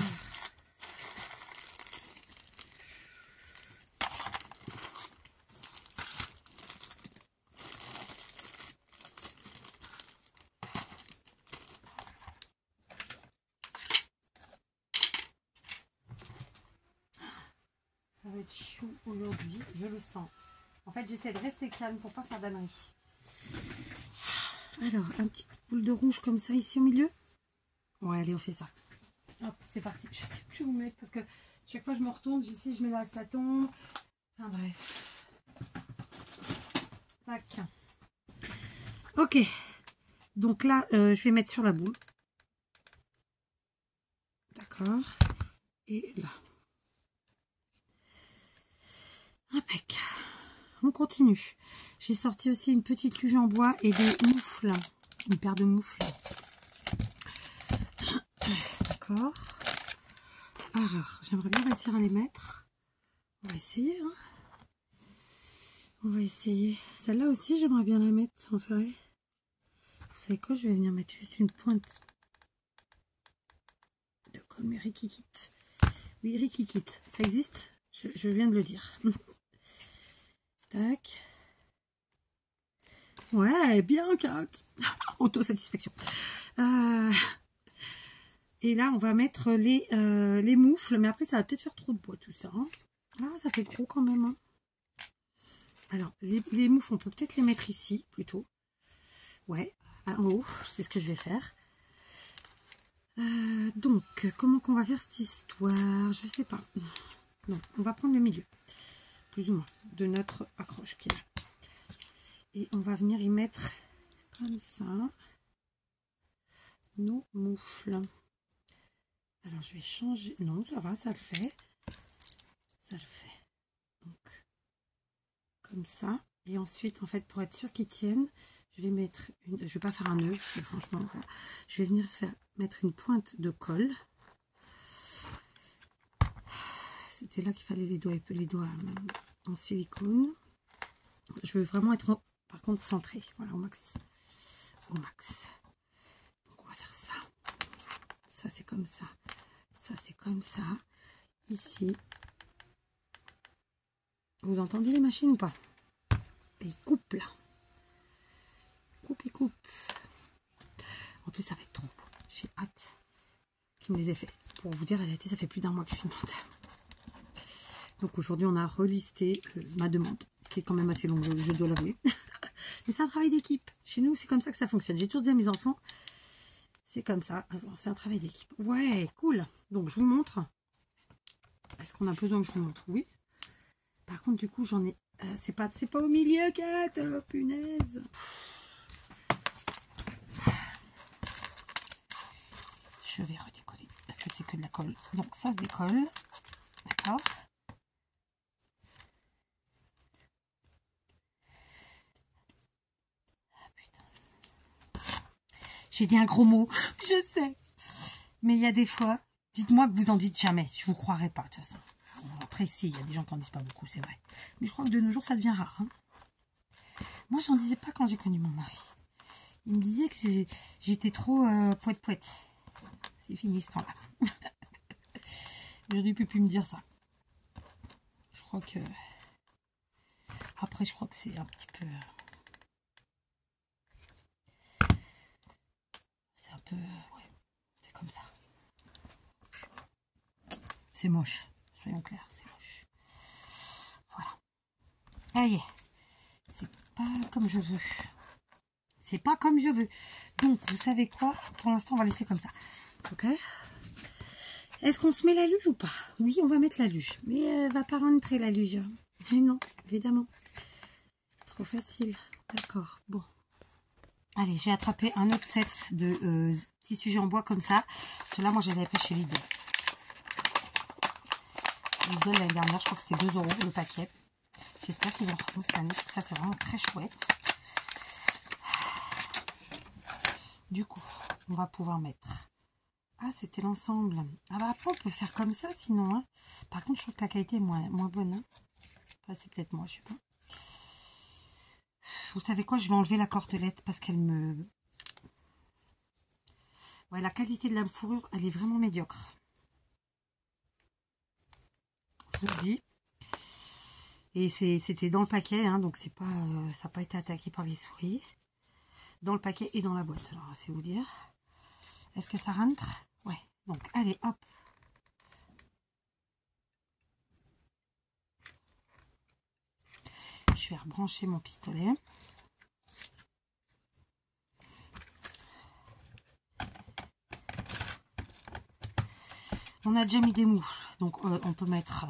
Ça va être chou aujourd'hui, je le sens. En fait, j'essaie de rester calme pour pas faire d'ânerie. Alors, un petit boule de rouge comme ça ici au milieu. Ouais, allez, on fait ça. Hop, c'est parti. Je sais plus où mettre parce que chaque fois je me retourne, ici je mets là, ça tombe. Enfin bref. Tac. Ok. Donc là, je vais mettre sur la boule. D'accord. Et là. Impec. On continue. J'ai sorti aussi une petite luge en bois et des moufles. Une paire de moufles. D'accord. Alors, j'aimerais bien réussir à les mettre. On va essayer, hein. On va essayer. Celle-là aussi, j'aimerais bien la mettre en ferré. Vous savez quoi? Je vais venir mettre juste une pointe de colle, mais Rikikit. Oui, Rikikit. Ça existe? Je viens de le dire. Tac. Ouais, bien, Kat. Autosatisfaction. Et là, on va mettre les moufles. Mais après, ça va peut-être faire trop de bois, tout ça. Hein. Ah, ça fait gros quand même. Hein. Alors, les moufles, on peut peut-être les mettre ici, plutôt. Ouais, en haut. C'est ce que je vais faire. Donc, comment qu'on va faire cette histoire? Je sais pas. Non, on va prendre le milieu. Plus ou moins. De notre accroche qui est là. Et on va venir y mettre comme ça nos moufles. Alors je vais changer. Non, ça va, ça le fait. Ça le fait. Donc, comme ça. Et ensuite, en fait, pour être sûr qu'ils tiennent, je vais mettre une. Je vais pas faire un nœud, franchement. Voilà. Je vais venir mettre une pointe de colle. C'était là qu'il fallait les doigts en silicone. Je veux vraiment être. Par contre, centré, voilà, au max. Au max. Donc, on va faire ça. Ça, c'est comme ça. Ça, c'est comme ça. Ici. Vous entendez les machines ou pas? Et il coupe, là. Il coupe. En plus, ça va être trop beau. J'ai hâte qu'il me les ait fait. Pour vous dire la vérité, ça fait plus d'un mois que je suis demande. Donc, aujourd'hui, on a relisté ma demande, qui est quand même assez longue, je dois l'avouer. Mais c'est un travail d'équipe. Chez nous, c'est comme ça que ça fonctionne. J'ai toujours dit à mes enfants, c'est comme ça. C'est un travail d'équipe. Ouais, cool. Donc, je vous montre. Est-ce qu'on a besoin que je vous montre? Oui. Par contre, du coup, j'en ai... c'est pas au milieu, Kat. Oh, punaise. Je vais redécoller. Parce que c'est que de la colle. Donc, ça se décolle. D'accord. J'ai dit un gros mot, je sais. Mais il y a des fois, dites-moi que vous en dites jamais. Je vous croirai pas, de toute façon. Bon, après, si, il y a des gens qui en disent pas beaucoup, c'est vrai. Mais je crois que de nos jours, ça devient rare. Hein. Moi, j'en disais pas quand j'ai connu mon mari. Il me disait que j'étais trop poète-poète. C'est fini ce temps-là. Aujourd'hui, il ne peut plus me dire ça. Je crois que... Après, je crois que c'est un petit peu... C'est un peu... Ouais, c'est comme ça. C'est moche. Soyons clairs, c'est moche. Voilà. Allez. C'est pas comme je veux. C'est pas comme je veux. Donc, vous savez quoi? Pour l'instant, on va laisser comme ça. Ok? Est-ce qu'on se met la luge ou pas? Oui, on va mettre la luge. Mais elle va pas rentrer la luge. Mais non, évidemment. Trop facile. D'accord. Bon. Allez, j'ai attrapé un autre set de tissus en bois comme ça. Ceux-là, moi, je les avais pris chez Lidl. Lidl, l'année dernière, je crois que c'était 2 € le paquet. J'espère qu'ils en feront cette année, parce que ça, c'est vraiment très chouette. Du coup, on va pouvoir mettre... Ah, c'était l'ensemble. Ah bah après, on peut faire comme ça, sinon. Hein. Par contre, je trouve que la qualité est moins bonne. Hein. Enfin, c'est peut-être moi, je sais pas. Vous savez quoi? Je vais enlever la cordelette parce qu'elle me... Ouais, la qualité de la fourrure, elle est vraiment médiocre. Je vous le dis. Et c'était dans le paquet, hein, donc c'est pas, ça n'a pas été attaqué par les souris. Dans le paquet et dans la boîte. Alors, c'est vous dire. Est-ce que ça rentre? Ouais. Donc, allez, hop. Je vais rebrancher mon pistolet. On a déjà mis des moufles. Donc, on peut mettre,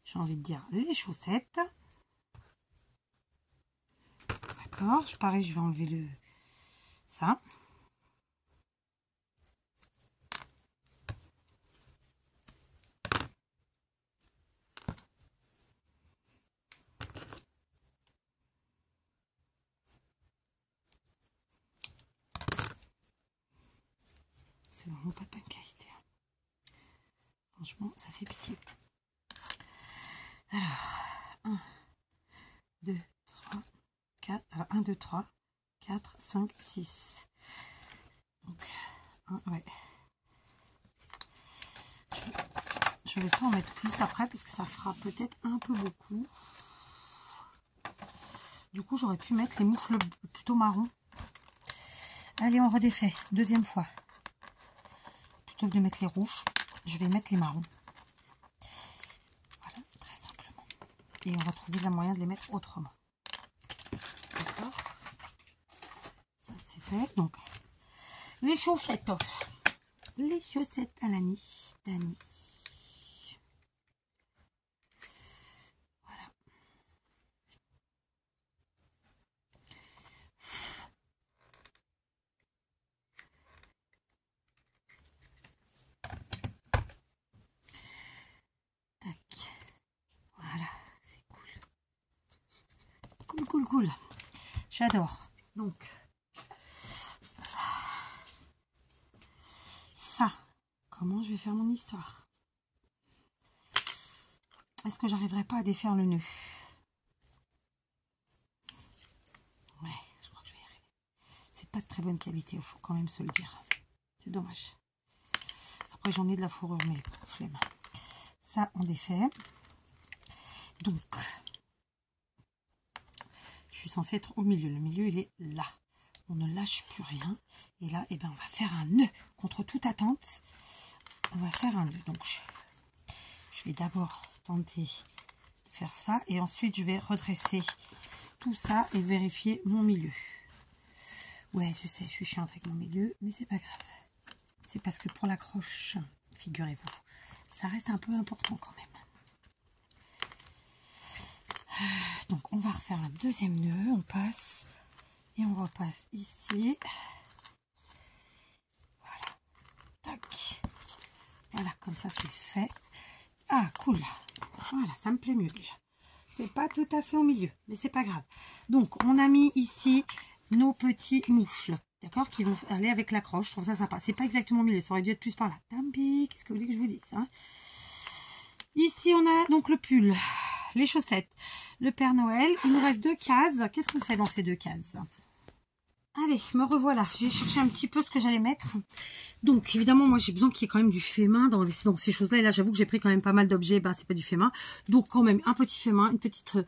j'ai envie de dire, les chaussettes. D'accord. Pareil, je vais enlever ça. c'est vraiment pas de bonne qualité. Franchement, ça fait pitié. Alors, 1, 2, 3, 4. Alors, 1, 2, 3, 4, 5, 6. Donc, 1, ouais. Je vais pas en mettre plus après parce que ça fera peut-être un peu beaucoup. Du coup, j'aurais pu mettre les moufles plutôt marron. Allez, on redéfait. Deuxième fois. Plutôt que de mettre les rouges, je vais mettre les marrons. Voilà, très simplement. Et on va trouver le moyen de les mettre autrement. D'accord. Ça, c'est fait. Donc, les chaussettes. Les chaussettes à l'anis. Voilà. Tac. Voilà, c'est cool. Cool. J'adore. Donc, ça, comment je vais faire mon histoire? Est-ce que j'arriverai pas à défaire le nœud? Ouais, je crois que je vais y arriver. C'est pas de très bonne qualité, il faut quand même se le dire. C'est dommage. Après, j'en ai de la fourrure, mais flemme. Ça, on défait. Donc, je suis censée être au milieu. Le milieu, il est là. On ne lâche plus rien. Et là, eh ben, on va faire un nœud. Contre toute attente, on va faire un nœud. Donc, je vais d'abord tenter de faire ça. Et ensuite, je vais redresser tout ça et vérifier mon milieu. Ouais, je sais, je suis chiante avec mon milieu, mais c'est pas grave. C'est parce que pour l'accroche, figurez-vous, ça reste un peu important quand même. Donc, on va refaire un deuxième nœud. On passe et on repasse ici. Voilà. Tac. Voilà, comme ça, c'est fait. Ah, cool. Voilà, ça me plaît mieux déjà. C'est pas tout à fait au milieu, mais c'est pas grave. Donc, on a mis ici nos petits moufles. D'accord, qui vont aller avec l'accroche. Je trouve ça sympa. C'est pas exactement au milieu, ça aurait dû être plus par là. Tant pis, qu'est-ce que vous voulez que je vous dise, hein? Ici, on a donc le pull, les chaussettes, le Père Noël. Il nous reste 2 cases. Qu'est-ce qu'on fait dans ces 2 cases? Allez, me revoilà. J'ai cherché un petit peu ce que j'allais mettre. Donc, évidemment, moi, j'ai besoin qu'il y ait quand même du fait main dans ces choses-là. Et là, j'avoue que j'ai pris quand même pas mal d'objets. Ben, c'est pas du fait main. Donc, quand même, un petit fait main, une petite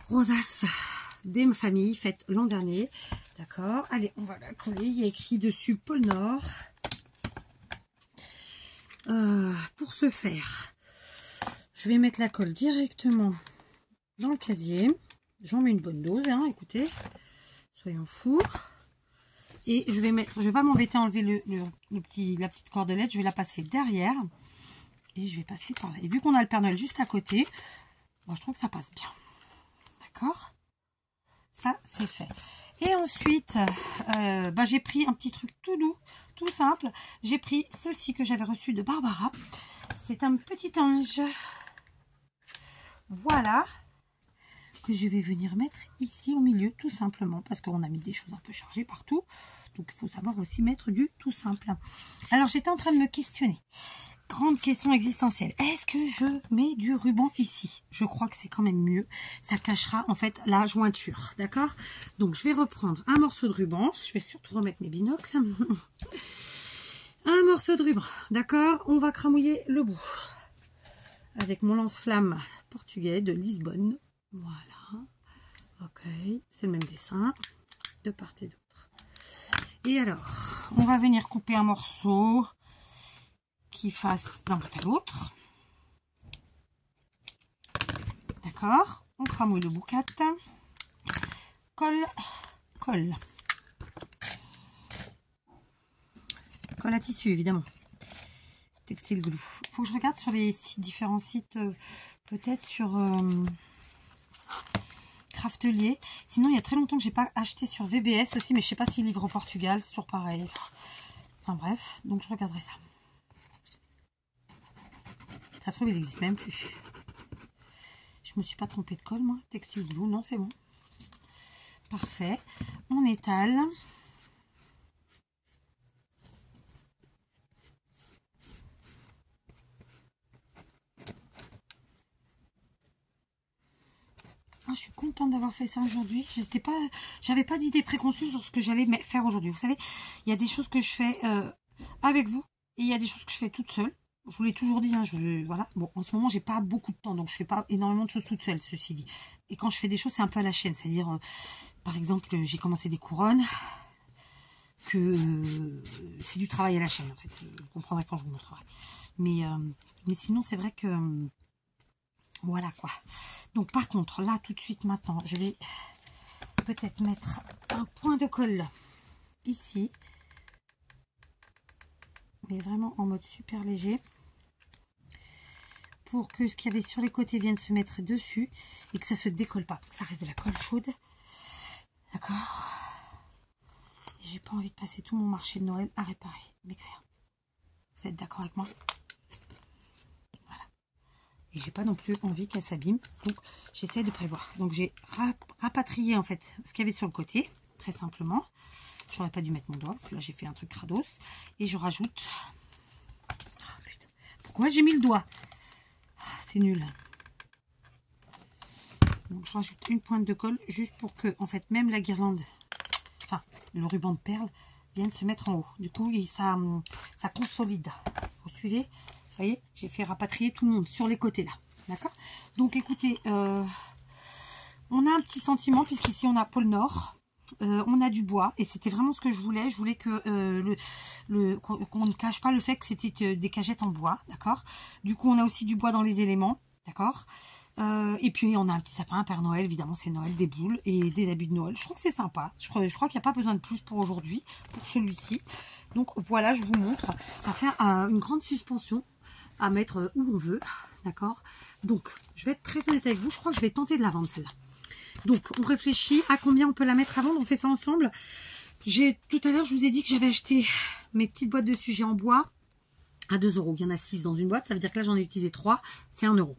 rosace des familles faite l'an dernier. D'accord. Allez, on va la coller. Il y a écrit dessus Pôle Nord. Pour ce faire, je vais mettre la colle directement dans le casier. J'en mets une bonne dose, hein, écoutez. Soyons fous. Et je vais pas m'embêter à enlever la petite cordelette. Je vais la passer derrière. Et je vais passer par là. Et vu qu'on a le Père Noël juste à côté, moi, je trouve que ça passe bien. D'accord? Ça, c'est fait. Et ensuite, j'ai pris un petit truc tout doux, tout simple. J'ai pris ceci que j'avais reçu de Barbara. C'est un petit ange. Voilà. Que je vais venir mettre ici au milieu, tout simplement. Parce qu'on a mis des choses un peu chargées partout. Donc, il faut savoir aussi mettre du tout simple. Alors, j'étais en train de me questionner. Grande question existentielle. Est-ce que je mets du ruban ici? Je crois que c'est quand même mieux. Ça cachera en fait la jointure. D'accord? Donc je vais reprendre un morceau de ruban. Je vais surtout remettre mes binocles. Un morceau de ruban. D'accord? On va cramouiller le bout. Avec mon lance-flamme portugais de Lisbonne. Voilà. Ok. C'est le même dessin. De part et d'autre. Et alors, on va venir couper un morceau qui fasse d'un bout à l'autre. D'accord. On cramouille le boucat. Colle. Colle à tissu, évidemment. Textile glue. Il faut que je regarde sur les différents sites, peut-être sur Craftelier. Sinon, il y a très longtemps que j'ai pas acheté sur VBS aussi, mais je sais pas s'ils livrent au Portugal. C'est toujours pareil. Enfin bref, donc je regarderai ça. Ça se trouve, il n'existe même plus. Je me suis pas trompée de colle, moi. Textile glue, non, c'est bon. Parfait. On étale. Ah, je suis contente d'avoir fait ça aujourd'hui. J'avais pas d'idée préconçue sur ce que j'allais faire aujourd'hui. Vous savez, il y a des choses que je fais avec vous et il y a des choses que je fais toute seule. Je vous l'ai toujours dit, hein, voilà. Bon, en ce moment, j'ai pas beaucoup de temps, donc je fais pas énormément de choses toute seule, ceci dit. Et quand je fais des choses, c'est un peu à la chaîne. C'est-à-dire, par exemple, j'ai commencé des couronnes, c'est du travail à la chaîne, en fait. Vous comprendrez quand je vous montrerai. Mais sinon, c'est vrai que... voilà, quoi. Donc, par contre, là, tout de suite, maintenant, je vais peut-être mettre un point de colle ici. Mais vraiment en mode super léger. Pour que ce qu'il y avait sur les côtés vienne se mettre dessus et que ça se décolle pas, parce que ça reste de la colle chaude. D'accord. J'ai pas envie de passer tout mon marché de Noël à réparer mes crayons. Vous êtes d'accord avec moi? Voilà. Et j'ai pas non plus envie qu'elle s'abîme, donc j'essaie de prévoir. Donc j'ai rapatrié en fait ce qu'il y avait sur le côté, très simplement. J'aurais pas dû mettre mon doigt parce que là j'ai fait un truc crados. Et je rajoute... Oh, putain. Pourquoi j'ai mis le doigt? C'est nul. Donc je rajoute une pointe de colle juste pour que en fait même la guirlande, enfin le ruban de perles vienne se mettre en haut. Du coup ça consolide. Vous suivez? Vous voyez, j'ai fait rapatrier tout le monde sur les côtés là. D'accord? Donc écoutez, on a un petit sentiment puisqu'ici on a pôle Nord. On a du bois et c'était vraiment ce que je voulais. Je voulais que qu'on ne cache pas le fait que c'était des cagettes en bois, d'accord. Du coup, on a aussi du bois dans les éléments, d'accord. Et puis, on a un petit sapin, Père Noël, évidemment, c'est Noël, des boules et des habits de Noël. Je trouve que c'est sympa. Je crois qu'il n'y a pas besoin de plus pour aujourd'hui, pour celui-ci. Donc, voilà, je vous montre. Ça fait une grande suspension à mettre où on veut, d'accord. Donc, je vais être très honnête avec vous. Je crois que je vais tenter de la vendre, celle-là. Donc, on réfléchit à combien on peut la mettre à vendre. On fait ça ensemble. Tout à l'heure, je vous ai dit que j'avais acheté mes petites boîtes de sujets en bois à 2 €. Il y en a 6 dans une boîte. Ça veut dire que là, j'en ai utilisé 3. C'est 1 €.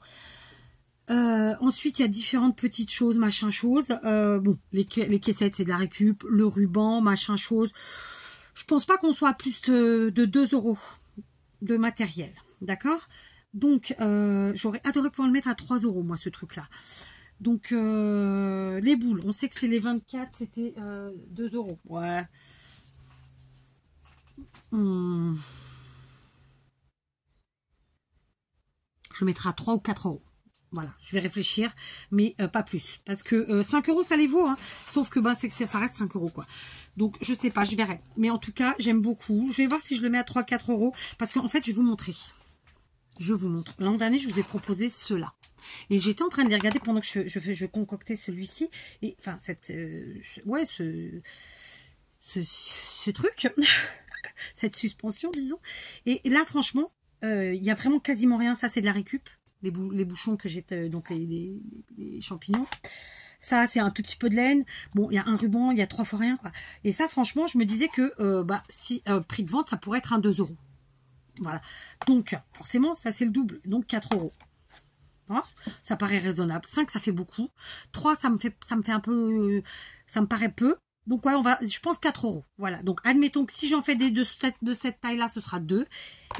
Ensuite, il y a différentes petites choses, machin chose. Bon, les caissettes, c'est de la récup. Le ruban, machin chose. Je pense pas qu'on soit à plus de 2 € de matériel. D'accord? Donc, j'aurais adoré pouvoir le mettre à 3 €, moi, ce truc-là. Donc, les boules, on sait que c'est les 24, c'était 2 €. Ouais. Je mettrai à 3 ou 4 €. Voilà, je vais réfléchir, mais pas plus. Parce que 5 € ça les vaut, hein. Sauf que c'est que ça reste 5 € quoi. Donc, je sais pas, je verrai. Mais en tout cas, j'aime beaucoup. Je vais voir si je le mets à 3-4 €. Parce qu'en fait, je vais vous montrer. Je vous montre. L'an dernier, je vous ai proposé cela. Et j'étais en train de les regarder pendant que je concoctais celui-ci. Et enfin, ce truc, cette suspension, disons. Et là, franchement, il y a vraiment quasiment rien. Ça, c'est de la récup. Les bouchons que j'ai, donc les champignons. Ça, c'est un tout petit peu de laine. Bon, il y a un ruban, il y a 3 fois rien, quoi. Et ça, franchement, je me disais que si prix de vente, ça pourrait être un 2 €. Voilà. Donc, forcément, ça, c'est le double. Donc, 4 €. Voilà. Ça paraît raisonnable. 5, ça fait beaucoup. 3, ça me fait un peu... ça me paraît peu. Donc, ouais, je pense 4 €. Voilà. Donc, admettons que si j'en fais de cette taille-là, ce sera 2.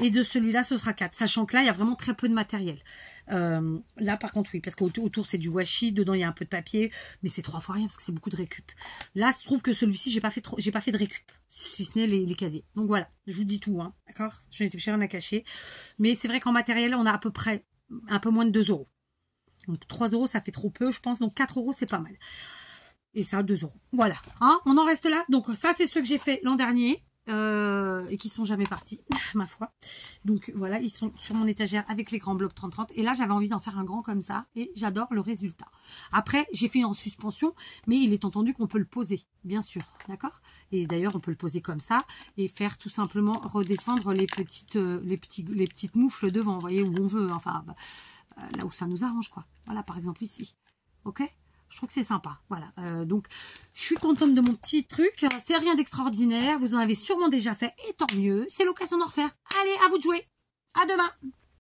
Et de celui-là, ce sera 4. Sachant que là, il y a vraiment très peu de matériel. Là, par contre, oui. Parce qu'autour, c'est du washi. Dedans, il y a un peu de papier. Mais c'est 3 fois rien parce que c'est beaucoup de récup. Là, je trouve que celui-ci, j'ai pas fait de récup. Si ce n'est les casiers. Donc, voilà. Je vous dis tout, hein. D'accord? J'ai rien à cacher. Mais c'est vrai qu'en matériel, on a à peu près un peu moins de 2 €. Donc, 3 €, ça fait trop peu, je pense. Donc, 4 €, c'est pas mal. Et ça, 2 €. Voilà. Hein, on en reste là. Donc, ça, c'est ceux que j'ai fait l'an dernier. Et qui sont jamais partis, ma foi. Donc, voilà, ils sont sur mon étagère avec les grands blocs 30-30. Et là, j'avais envie d'en faire un grand comme ça. Et j'adore le résultat. Après, j'ai fait en suspension. Mais il est entendu qu'on peut le poser, bien sûr. D'accord? Et d'ailleurs, on peut le poser comme ça. Et faire tout simplement redescendre les petites moufles devant. Vous voyez, où on veut. Enfin, là où ça nous arrange, quoi. Voilà, par exemple, ici. Ok? Je trouve que c'est sympa. Voilà. Donc, je suis contente de mon petit truc. C'est rien d'extraordinaire. Vous en avez sûrement déjà fait. Et tant mieux. C'est l'occasion d'en refaire. Allez, à vous de jouer. À demain.